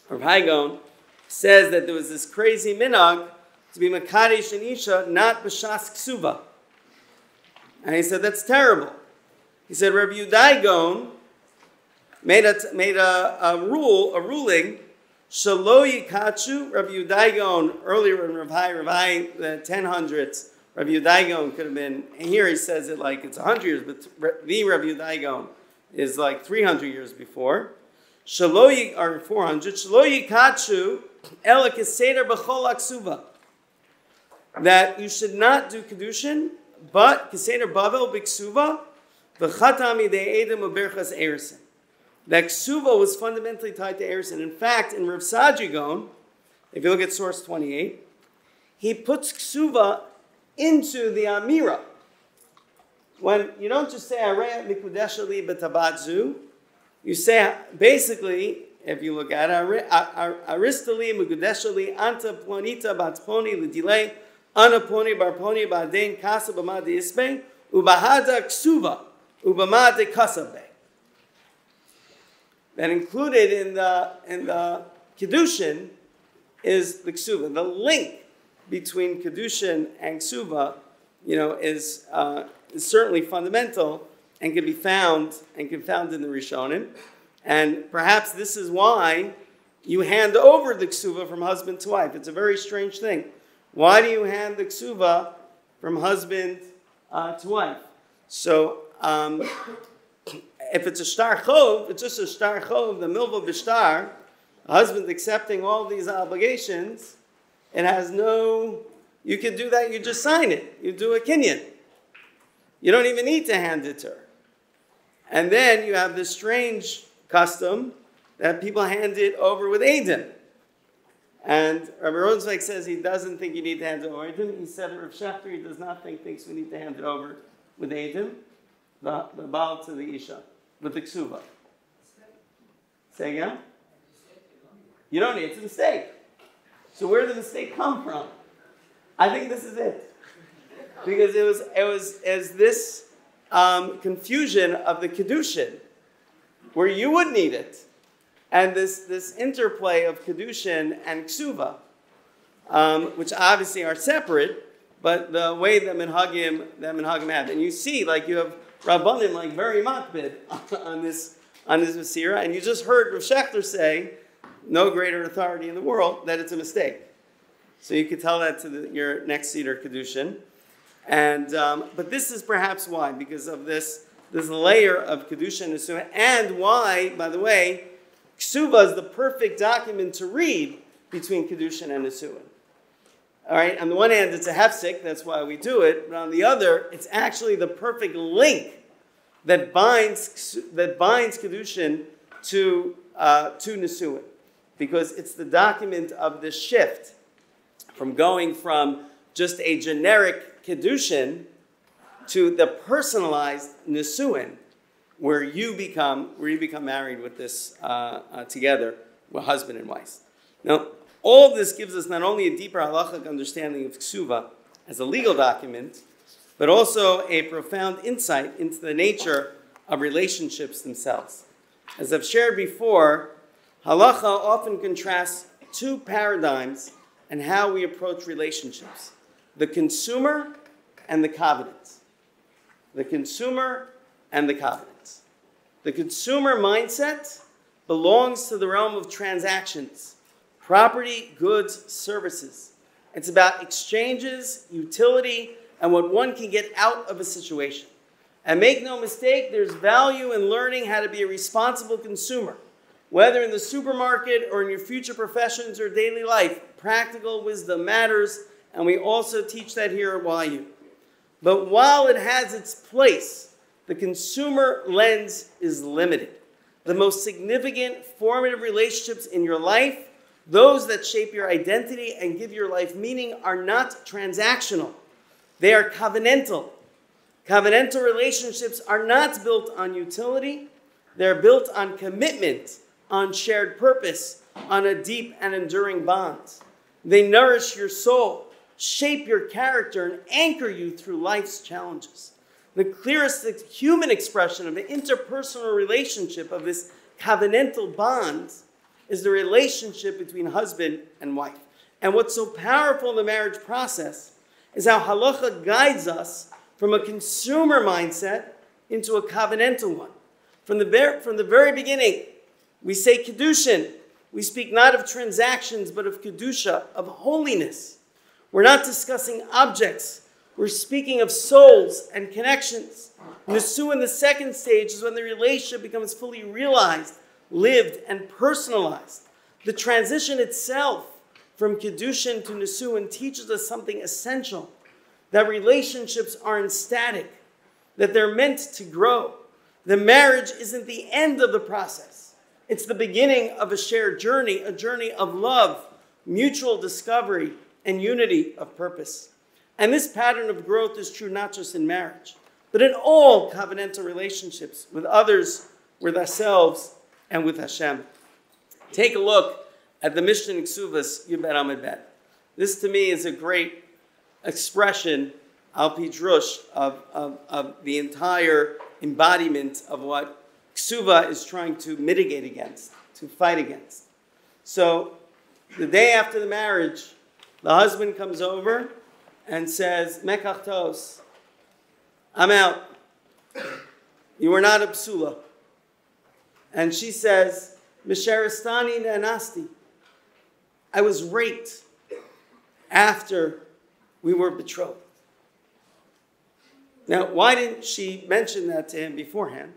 Rav Gaon says that there was this crazy minhag to be Makadesh and Isha, not B'shas Ksuva. And he said, that's terrible. He said, Rabbi Gaon made a ruling, Shalo Yikachu, Rabbi Gaon, earlier in Rav the 1000s, Rabbi Gaon could have been, and here he says it like it's 100 years, but the Rabbi Gaon is like 300 years before. Shalo or 400, Shalo Yikachu, Ela Keseder B'chol Aksuva. That you should not do Kedushin, but Keseder Bavel B'ksuva, V'chatam Yidei Edom U'berchas Erison. That Ksuva was fundamentally tied to Erison. In fact, in Rav Saadia Gaon, if you look at source 28, he puts Ksuva into the Amira. When you don't just say Areya Mikudesh Li B'tabatzu, you say basically, if you look at it, Aristali Mikudesh Li Anta Plonita Batponi L'Dilei Ana Ploni Barponi Ba'adein Kasa B'ma De Isbe Ubahada Ksuva Ubama De Kasabe. That included in the Kedushin is the Ksuva. The link between Kedushin and Ksuva, is certainly fundamental and can be found in the Rishonim. And perhaps this is why you hand over the Ksuva from husband to wife. It's a very strange thing. Why do you hand the Ksuva from husband to wife? So, if it's a shtar chov, it's just a shtar chov, the milva b'shtar, husband accepting all these obligations, it has you can do that, you just sign it. You do a kinyan. You don't even need to hand it to her. And then you have this strange custom that people hand it over with Eidim. And Rabbi Rosenzweig says he doesn't think you need to hand it over with Eidim. He said Rav Shechter, he does not thinks we need to hand it over with Eidim, the Baal to the Isha, with the Ksuva. Say again? You don't need it. It's a mistake. So where did the mistake come from? I think this is it. Because it was this confusion of the Kedushin, where you would need it, and this interplay of Kedushin and Ksuva, which obviously are separate, but the way that Minhagim have. And you see, like you have Rabbanim like very makbid on this Masira, and you just heard Rav Shechter say, no greater authority in the world, that it's a mistake. So you could tell that to your next Seder Kedushin. And but this is perhaps why, because of this layer of Kedushin and Nesuin, and why, by the way, Ksuva is the perfect document to read between Kedushin and Nesuin. All right, on the one hand, it's a hefsek, that's why we do it, but on the other, it's actually the perfect link that binds Kedushin to Nesuin, because it's the document of the shift from going from just a generic Kedushin to the personalized Nesuin, where you become married with this together with husband and wife. Now, all of this gives us not only a deeper halachic understanding of Ksuva as a legal document, but also a profound insight into the nature of relationships themselves. As I've shared before, halacha often contrasts two paradigms and how we approach relationships: the consumer and the covenants. The consumer and the covenants. The consumer mindset belongs to the realm of transactions, property, goods, services. It's about exchanges, utility, and what one can get out of a situation. And make no mistake, there's value in learning how to be a responsible consumer. Whether in the supermarket or in your future professions or daily life, practical wisdom matters, and we also teach that here at YU. But while it has its place, the consumer lens is limited. The most significant formative relationships in your life, those that shape your identity and give your life meaning, are not transactional. They are covenantal. Covenantal relationships are not built on utility. They're built on commitment, on shared purpose, on a deep and enduring bond. They nourish your soul, shape your character, and anchor you through life's challenges. The clearest human expression of the interpersonal relationship of this covenantal bond is the relationship between husband and wife. And what's so powerful in the marriage process is how halacha guides us from a consumer mindset into a covenantal one. From the very beginning, we say Kedushin. We speak not of transactions, but of Kedusha, of holiness. We're not discussing objects. We're speaking of souls and connections. Nisu in the second stage is when the relationship becomes fully realized, lived, and personalized. The transition itself from Kedushin to Nisuin teaches us something essential, that relationships aren't static, that they're meant to grow. The marriage isn't the end of the process. It's the beginning of a shared journey, a journey of love, mutual discovery, and unity of purpose. And this pattern of growth is true not just in marriage, but in all covenantal relationships with others, with ourselves, and with Hashem. Take a look at the Mishnah in Kesubos, Yud Bet Amud Bet. This to me is a great expression, al pi drush, of the entire embodiment of what Ksuva is trying to mitigate against, to fight against. So, the day after the marriage, the husband comes over and says, Mekach tos, I'm out. You are not a psula. And she says, Misharistani nanasti. I was raped after we were betrothed. Now, why didn't she mention that to him beforehand?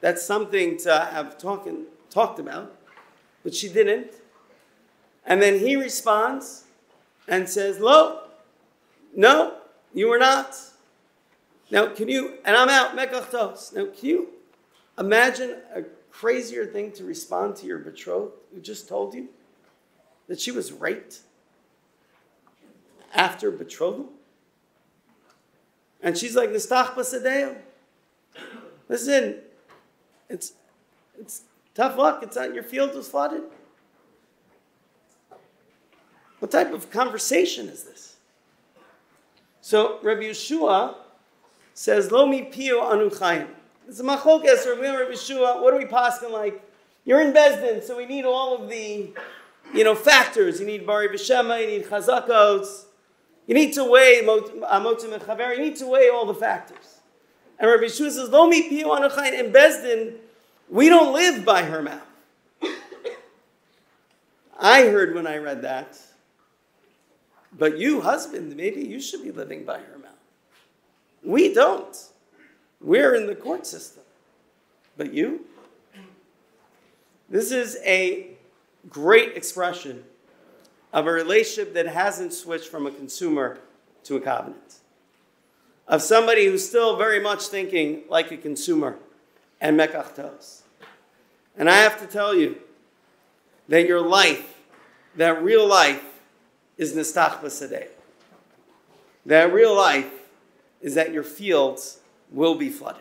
That's something to have talked about, but she didn't. And then he responds and says, Lo, no, you were not. Now, and I'm out, Mekach tos. Now, can you imagine a crazier thing to respond to your betrothed who just told you that she was raped after betrothal? And she's like, Nistach b'sadeo. Listen, it's tough luck. It's not, your field was flooded. What type of conversation is this? So Rabbi Yeshua says, Lo mi piu anu chayim. It's a machlokas, Rabbi Yeshua. What are we paskin like? You're in Bezdin, so we need all of the, factors. You need bari v'shema, you need chazakos. You need to weigh amotzim and chaver. You need to weigh all the factors. And Rabbi Yeshua says, Lo mi piu anu chayim. In Bezdin, we don't live by her mouth. I heard when I read that, but you, husband, maybe you should be living by her mouth. We don't. We're in the court system. But you? This is a great expression of a relationship that hasn't switched from a consumer to a covenant. Of somebody who's still very much thinking like a consumer and mekach tos. And I have to tell you that your life, that real life, is nistach b'sadeh. That real life is that your fields will be flooded.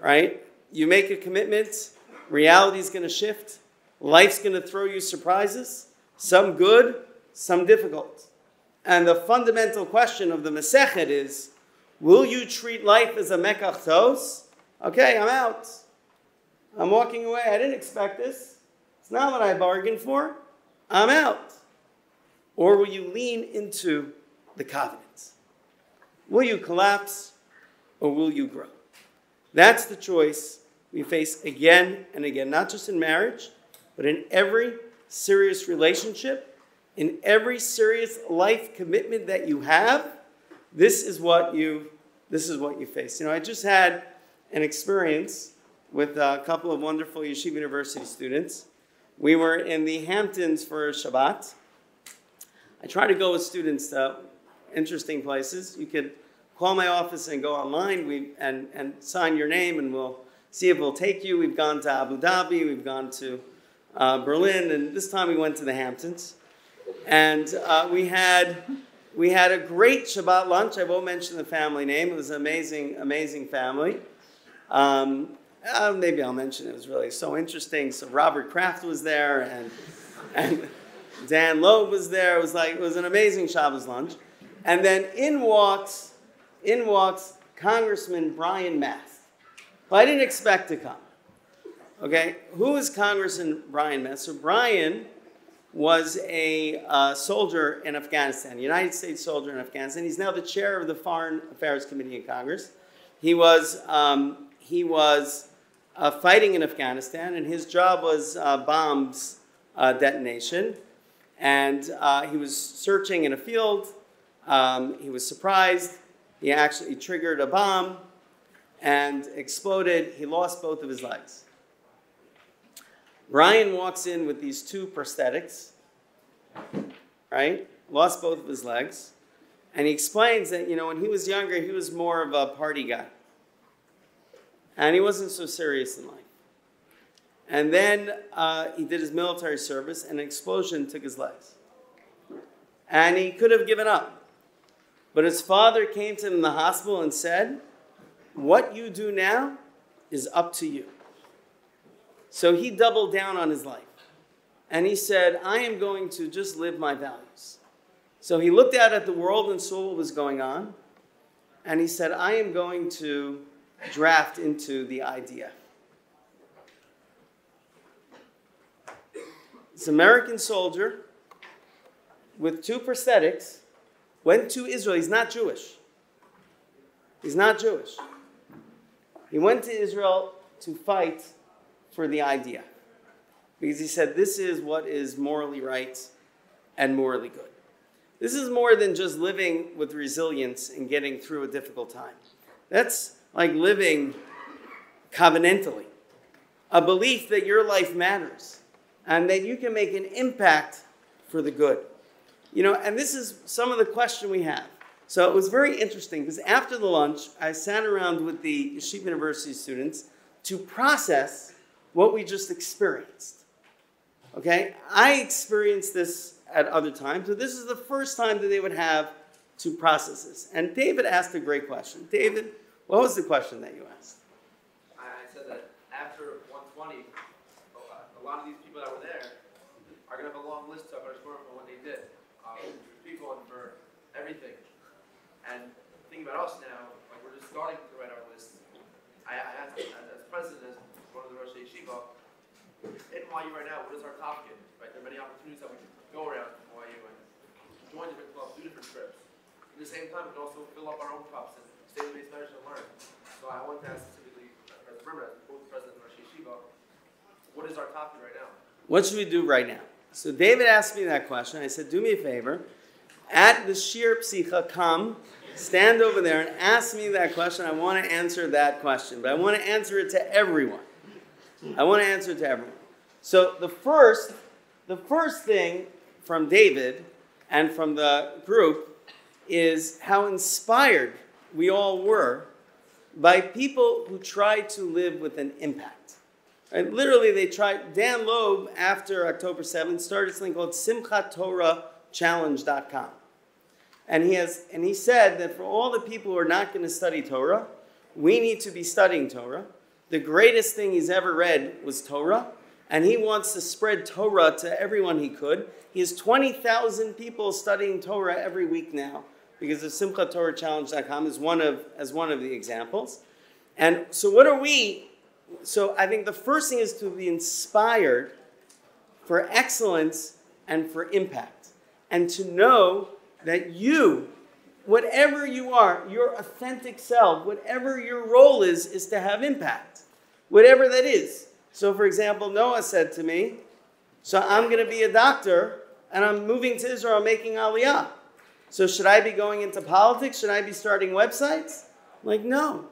Right? You make a commitment, reality's going to shift, life's going to throw you surprises, some good, some difficult. And the fundamental question of the Masechet is, will you treat life as a mekach tos? Okay, I'm out. I'm walking away. I didn't expect this. It's not what I bargained for. I'm out. Or will you lean into the covenants? Will you collapse or will you grow? That's the choice we face again and again, not just in marriage, but in every serious relationship, in every serious life commitment that you have, this is what you face. You know, I just had an experience with a couple of wonderful Yeshiva University students. We were in the Hamptons for Shabbat. I try to go with students to interesting places. You could call my office and go online and sign your name, and we'll see if we'll take you. We've gone to Abu Dhabi, we've gone to Berlin, and this time we went to the Hamptons. And we had a great Shabbat lunch. I won't mention the family name. It was an amazing, amazing family. Maybe I'll mention it. It was really so interesting. So Robert Kraft was there, and Dan Loeb was there. It was an amazing Shabbos lunch. And then in walks Congressman Brian Mast. Well, I didn't expect to come. Okay, who is Congressman Brian Mast? So Brian was a soldier in Afghanistan, United States soldier in Afghanistan. He's now the chair of the Foreign Affairs Committee in Congress. He was fighting in Afghanistan, and his job was bombs detonation. And he was searching in a field. He was surprised. He actually triggered a bomb and exploded. He lost both of his legs. Brian walks in with these two prosthetics, right? Lost both of his legs. And he explains that, you know, when he was younger, he was more of a party guy. And he wasn't so serious in life. And then he did his military service, and an explosion took his legs. And he could have given up. But his father came to him in the hospital and said, what you do now is up to you. So he doubled down on his life. And he said, I am going to just live my values. So he looked out at the world and saw what was going on. And he said, I am going to draft into the IDF. This American soldier with two prosthetics went to Israel. He's not Jewish. He's not Jewish. He went to Israel to fight for the IDF because he said this is what is morally right and morally good. This is more than just living with resilience and getting through a difficult time. That's like living covenantally, a belief that your life matters and that you can make an impact for the good. You know, and this is some of the question we have. So it was very interesting because after the lunch, I sat around with the Yeshiva University students to process what we just experienced. Okay? I experienced this at other times, but this is the first time that they would have to process this. And David asked a great question. David, what was the question that you asked? I said that after 120, a lot of these people that were there are going to have a long list of for what they did. People and for everything. And thinking about us now, like we're just starting to write our list. I asked as president, as one of the Rosh Yeshiva, in NYU right now, what is our top kid? Right? There are many opportunities that we can go around NYU and join different clubs, do different trips. At the same time, we can also fill up our own cups and stay with the Spanish and learn. So I want to ask specifically, as Berman, as both president and Rosh Yeshiva, what is our top kid right now? What should we do right now? So David asked me that question. I said, do me a favor. At the Shiur Pesicha, come, stand over there and ask me that question. I want to answer that question, but I want to answer it to everyone. So the first thing from David and from the group is how inspired we all were by people who tried to live with an impact. Right? Literally, they tried. Dan Loeb, after October 7th, started something called SimchatTorahChallenge.com. And he said that for all the people who are not going to study Torah, we need to be studying Torah. The greatest thing he's ever read was Torah, and he wants to spread Torah to everyone he could. He has 20,000 people studying Torah every week now because of SimchatTorahChallenge.com as one of the examples. And so what are we? So I think the first thing is to be inspired for excellence and for impact. And to know that you, whatever you are, your authentic self, whatever your role is to have impact. Whatever that is. So for example, Noah said to me, So I'm going to be a doctor, and I'm moving to Israel, making Aliyah. So should I be going into politics? Should I be starting websites? Like, no.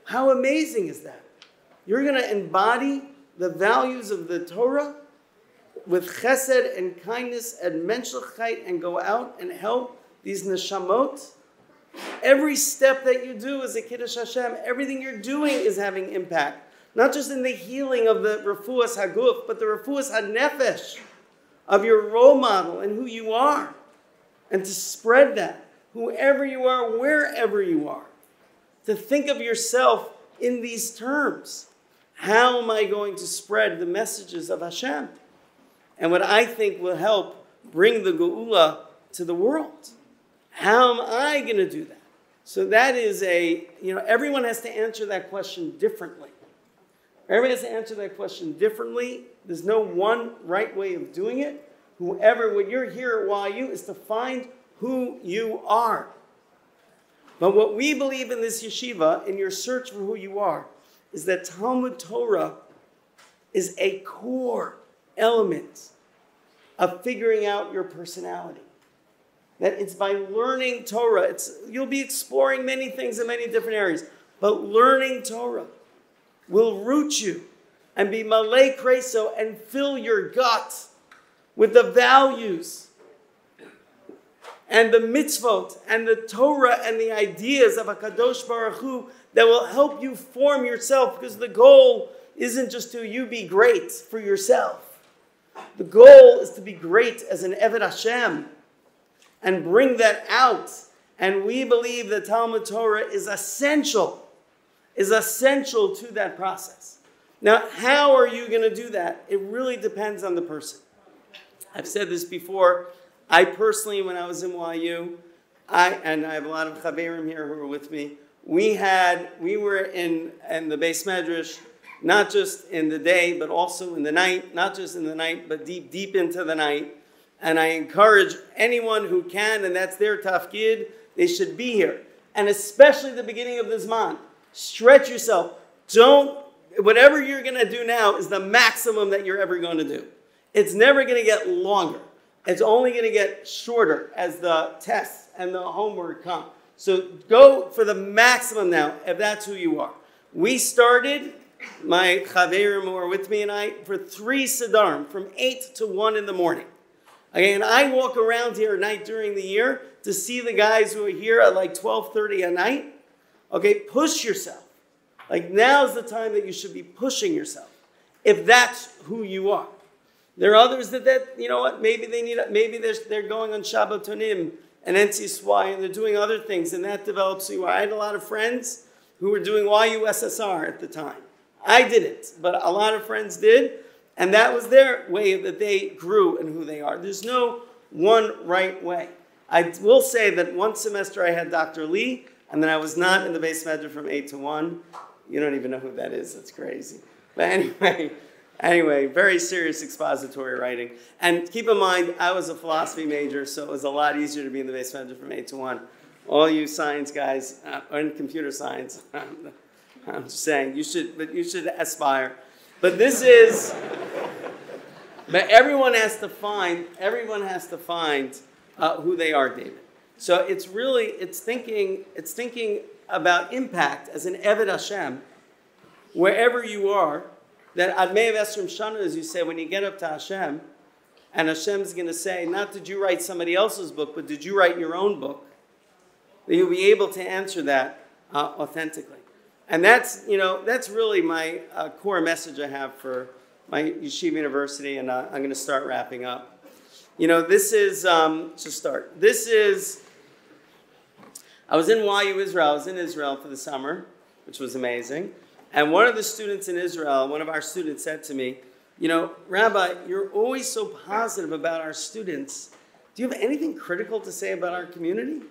How amazing is that? You're going to embody the values of the Torah with chesed and kindness and menschlichkeit and go out and help these neshamot. Every step that you do is a Kiddush Hashem. Everything you're doing is having impact. Not just in the healing of the refuas haguf, but the refuas hanefesh of your role model and who you are. And to spread that, whoever you are, wherever you are. To think of yourself in these terms. How am I going to spread the messages of Hashem? And what I think will help bring the Geula to the world. How am I going to do that? So that is everyone has to answer that question differently. Everyone has to answer that question differently. There's no one right way of doing it. What you're here at YU is to find who you are. But what we believe in this yeshiva, in your search for who you are, is that Talmud Torah is a core element of figuring out your personality. That it's by learning Torah, you'll be exploring many things in many different areas, but learning Torah will root you and be malei kreso and fill your gut with the values and the mitzvot and the Torah and the ideas of HaKadosh Baruch Hu that will help you form yourself, because the goal isn't just to you be great for yourself. The goal is to be great as an Eved Hashem and bring that out. And we believe that Talmud Torah is essential to that process. Now, how are you going to do that? It really depends on the person. I've said this before. I personally, when I was in YU, and I have a lot of chaverim here who were with me, we were in the Beis Medrash, not just in the day, but also in the night, not just in the night, but deep into the night. And I encourage anyone who can, and that's their tafkid, they should be here. And especially the beginning of this month. Stretch yourself. Whatever you're going to do now is the maximum that you're ever going to do. It's never going to get longer. It's only going to get shorter as the tests and the homework come. So go for the maximum now, if that's who you are. We started, my chaverim who are with me and I, for 3 sidarim, from 8 to 1 in the morning. Okay, and I walk around here at night during the year to see the guys who are here at like 12:30 at night. Okay, push yourself. Like, now's the time that you should be pushing yourself, if that's who you are. There are others that you know what, maybe they're going on Shabbotonim and NCSY, and they're doing other things, and that develops who you are. I had a lot of friends who were doing YUSSR at the time. I didn't, but a lot of friends did, and that was their way that they grew and who they are. There's no one right way. I will say that one semester I had Dr. Lee, and then I was not in the Beis Medrash from 8 to 1. You don't even know who that is. That's crazy. But anyway, very serious expository writing. And keep in mind, I was a philosophy major, so it was a lot easier to be in the Beis Medrash from 8 to 1. All you science guys, or in computer science, I'm just saying, you should aspire. But this is, but everyone has to find who they are, David. So it's thinking about impact as an Eved Hashem, wherever you are, that Admei Esrim Shana, as you say, when you get up to Hashem, and Hashem's going to say, not did you write somebody else's book, but did you write your own book? That you'll be able to answer that authentically. And that's really my core message I have for my Yeshiva University, and I'm going to start wrapping up. This is, I was in YU Israel. I was in Israel for the summer, which was amazing. And one of the students in Israel, one of our students said to me, Rabbi, you're always so positive about our students. Do you have anything critical to say about our community?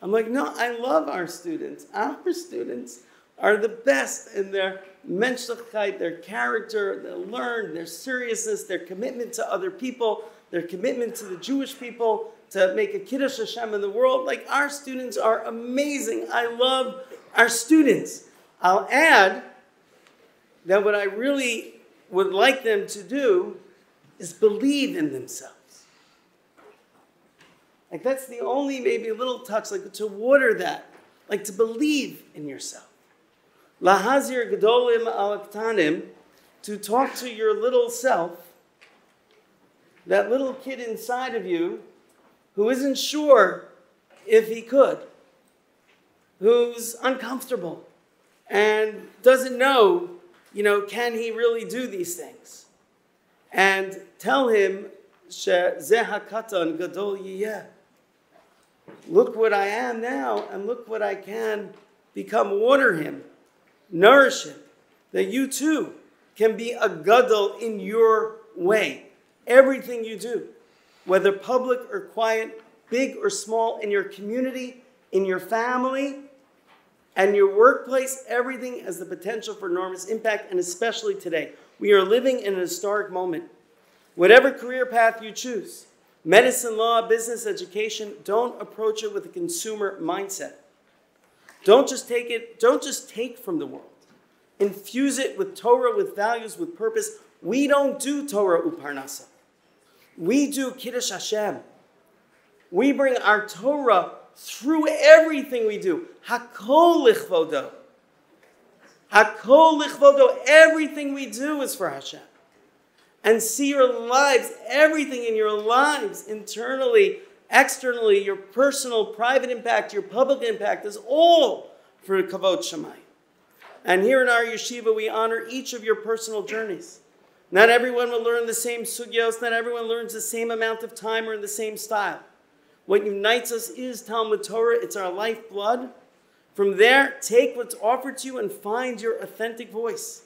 I'm like, no, I love our students. Our students are the best in their menschlichkeit, their character, their learn, their seriousness, their commitment to other people, their commitment to the Jewish people, to make a Kiddush Hashem in the world. Like, our students are amazing. I love our students. I'll add that what I really would like them to do is believe in themselves. Like that's the only maybe a little touch, like to water that, like to believe in yourself. Lahazir gedolim al ktanim, to talk to your little self, that little kid inside of you who isn't sure if he could, who's uncomfortable and doesn't know, can he really do these things? And tell him, Zeh hakatan gadol yiyeh. Look what I am now, and look what I can become. Water him, nourish him, that you too can be a gadol in your way. Everything you do, whether public or quiet, big or small, in your community, in your family, and your workplace, everything has the potential for enormous impact, and especially today. We are living in an historic moment. Whatever career path you choose, medicine, law, business, education, don't approach it with a consumer mindset. Don't just take from the world. Infuse it with Torah, with values, with purpose. We don't do Torah uparnasa. We do Kiddush Hashem. We bring our Torah through everything we do. Hakol lichvodo. Hakol lichvodo. Everything we do is for Hashem. And see your lives, everything in your lives, internally, externally, your personal, private impact, your public impact is all for Kavod Shamayim. And here in our yeshiva, we honor each of your personal journeys. Not everyone will learn the same sugyos. Not everyone learns the same amount of time or in the same style. What unites us is Talmud Torah. It's our lifeblood. From there, take what's offered to you and find your authentic voice.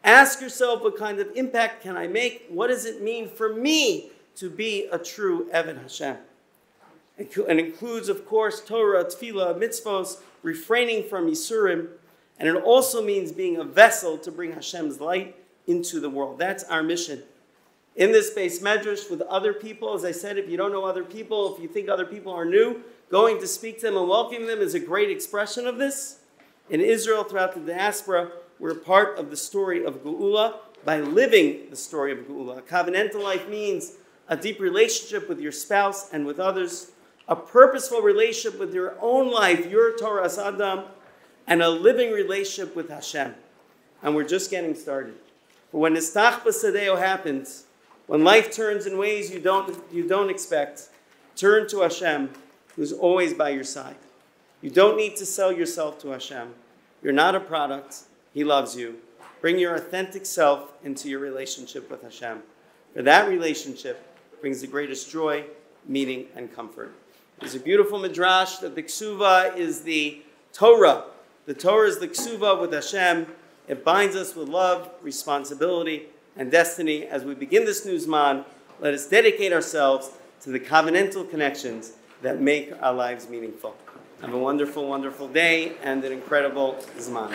Ask yourself, what kind of impact can I make? What does it mean for me to be a true Eved Hashem? It includes, of course, Torah, Tefillah, mitzvos, refraining from Yisurim. And it also means being a vessel to bring Hashem's light into the world. That's our mission. In this base medrash with other people, as I said, if you don't know other people, if you think other people are new, going to speak to them and welcoming them is a great expression of this. In Israel, throughout the diaspora, we're part of the story of Geula by living the story of Geula. A covenantal life means a deep relationship with your spouse and with others, a purposeful relationship with your own life, your Torah as Adam, and a living relationship with Hashem. And we're just getting started. But when Nistach B'Sadeo happens, when life turns in ways you don't expect, turn to Hashem, who's always by your side. You don't need to sell yourself to Hashem. You're not a product. He loves you. Bring your authentic self into your relationship with Hashem. For that relationship brings the greatest joy, meaning, and comfort. There's a beautiful midrash that the Ksuva is the Torah. The Torah is the Ksuva with Hashem. It binds us with love, responsibility, and destiny. As we begin this new Zman, let us dedicate ourselves to the covenantal connections that make our lives meaningful. Have a wonderful, wonderful day and an incredible Zman.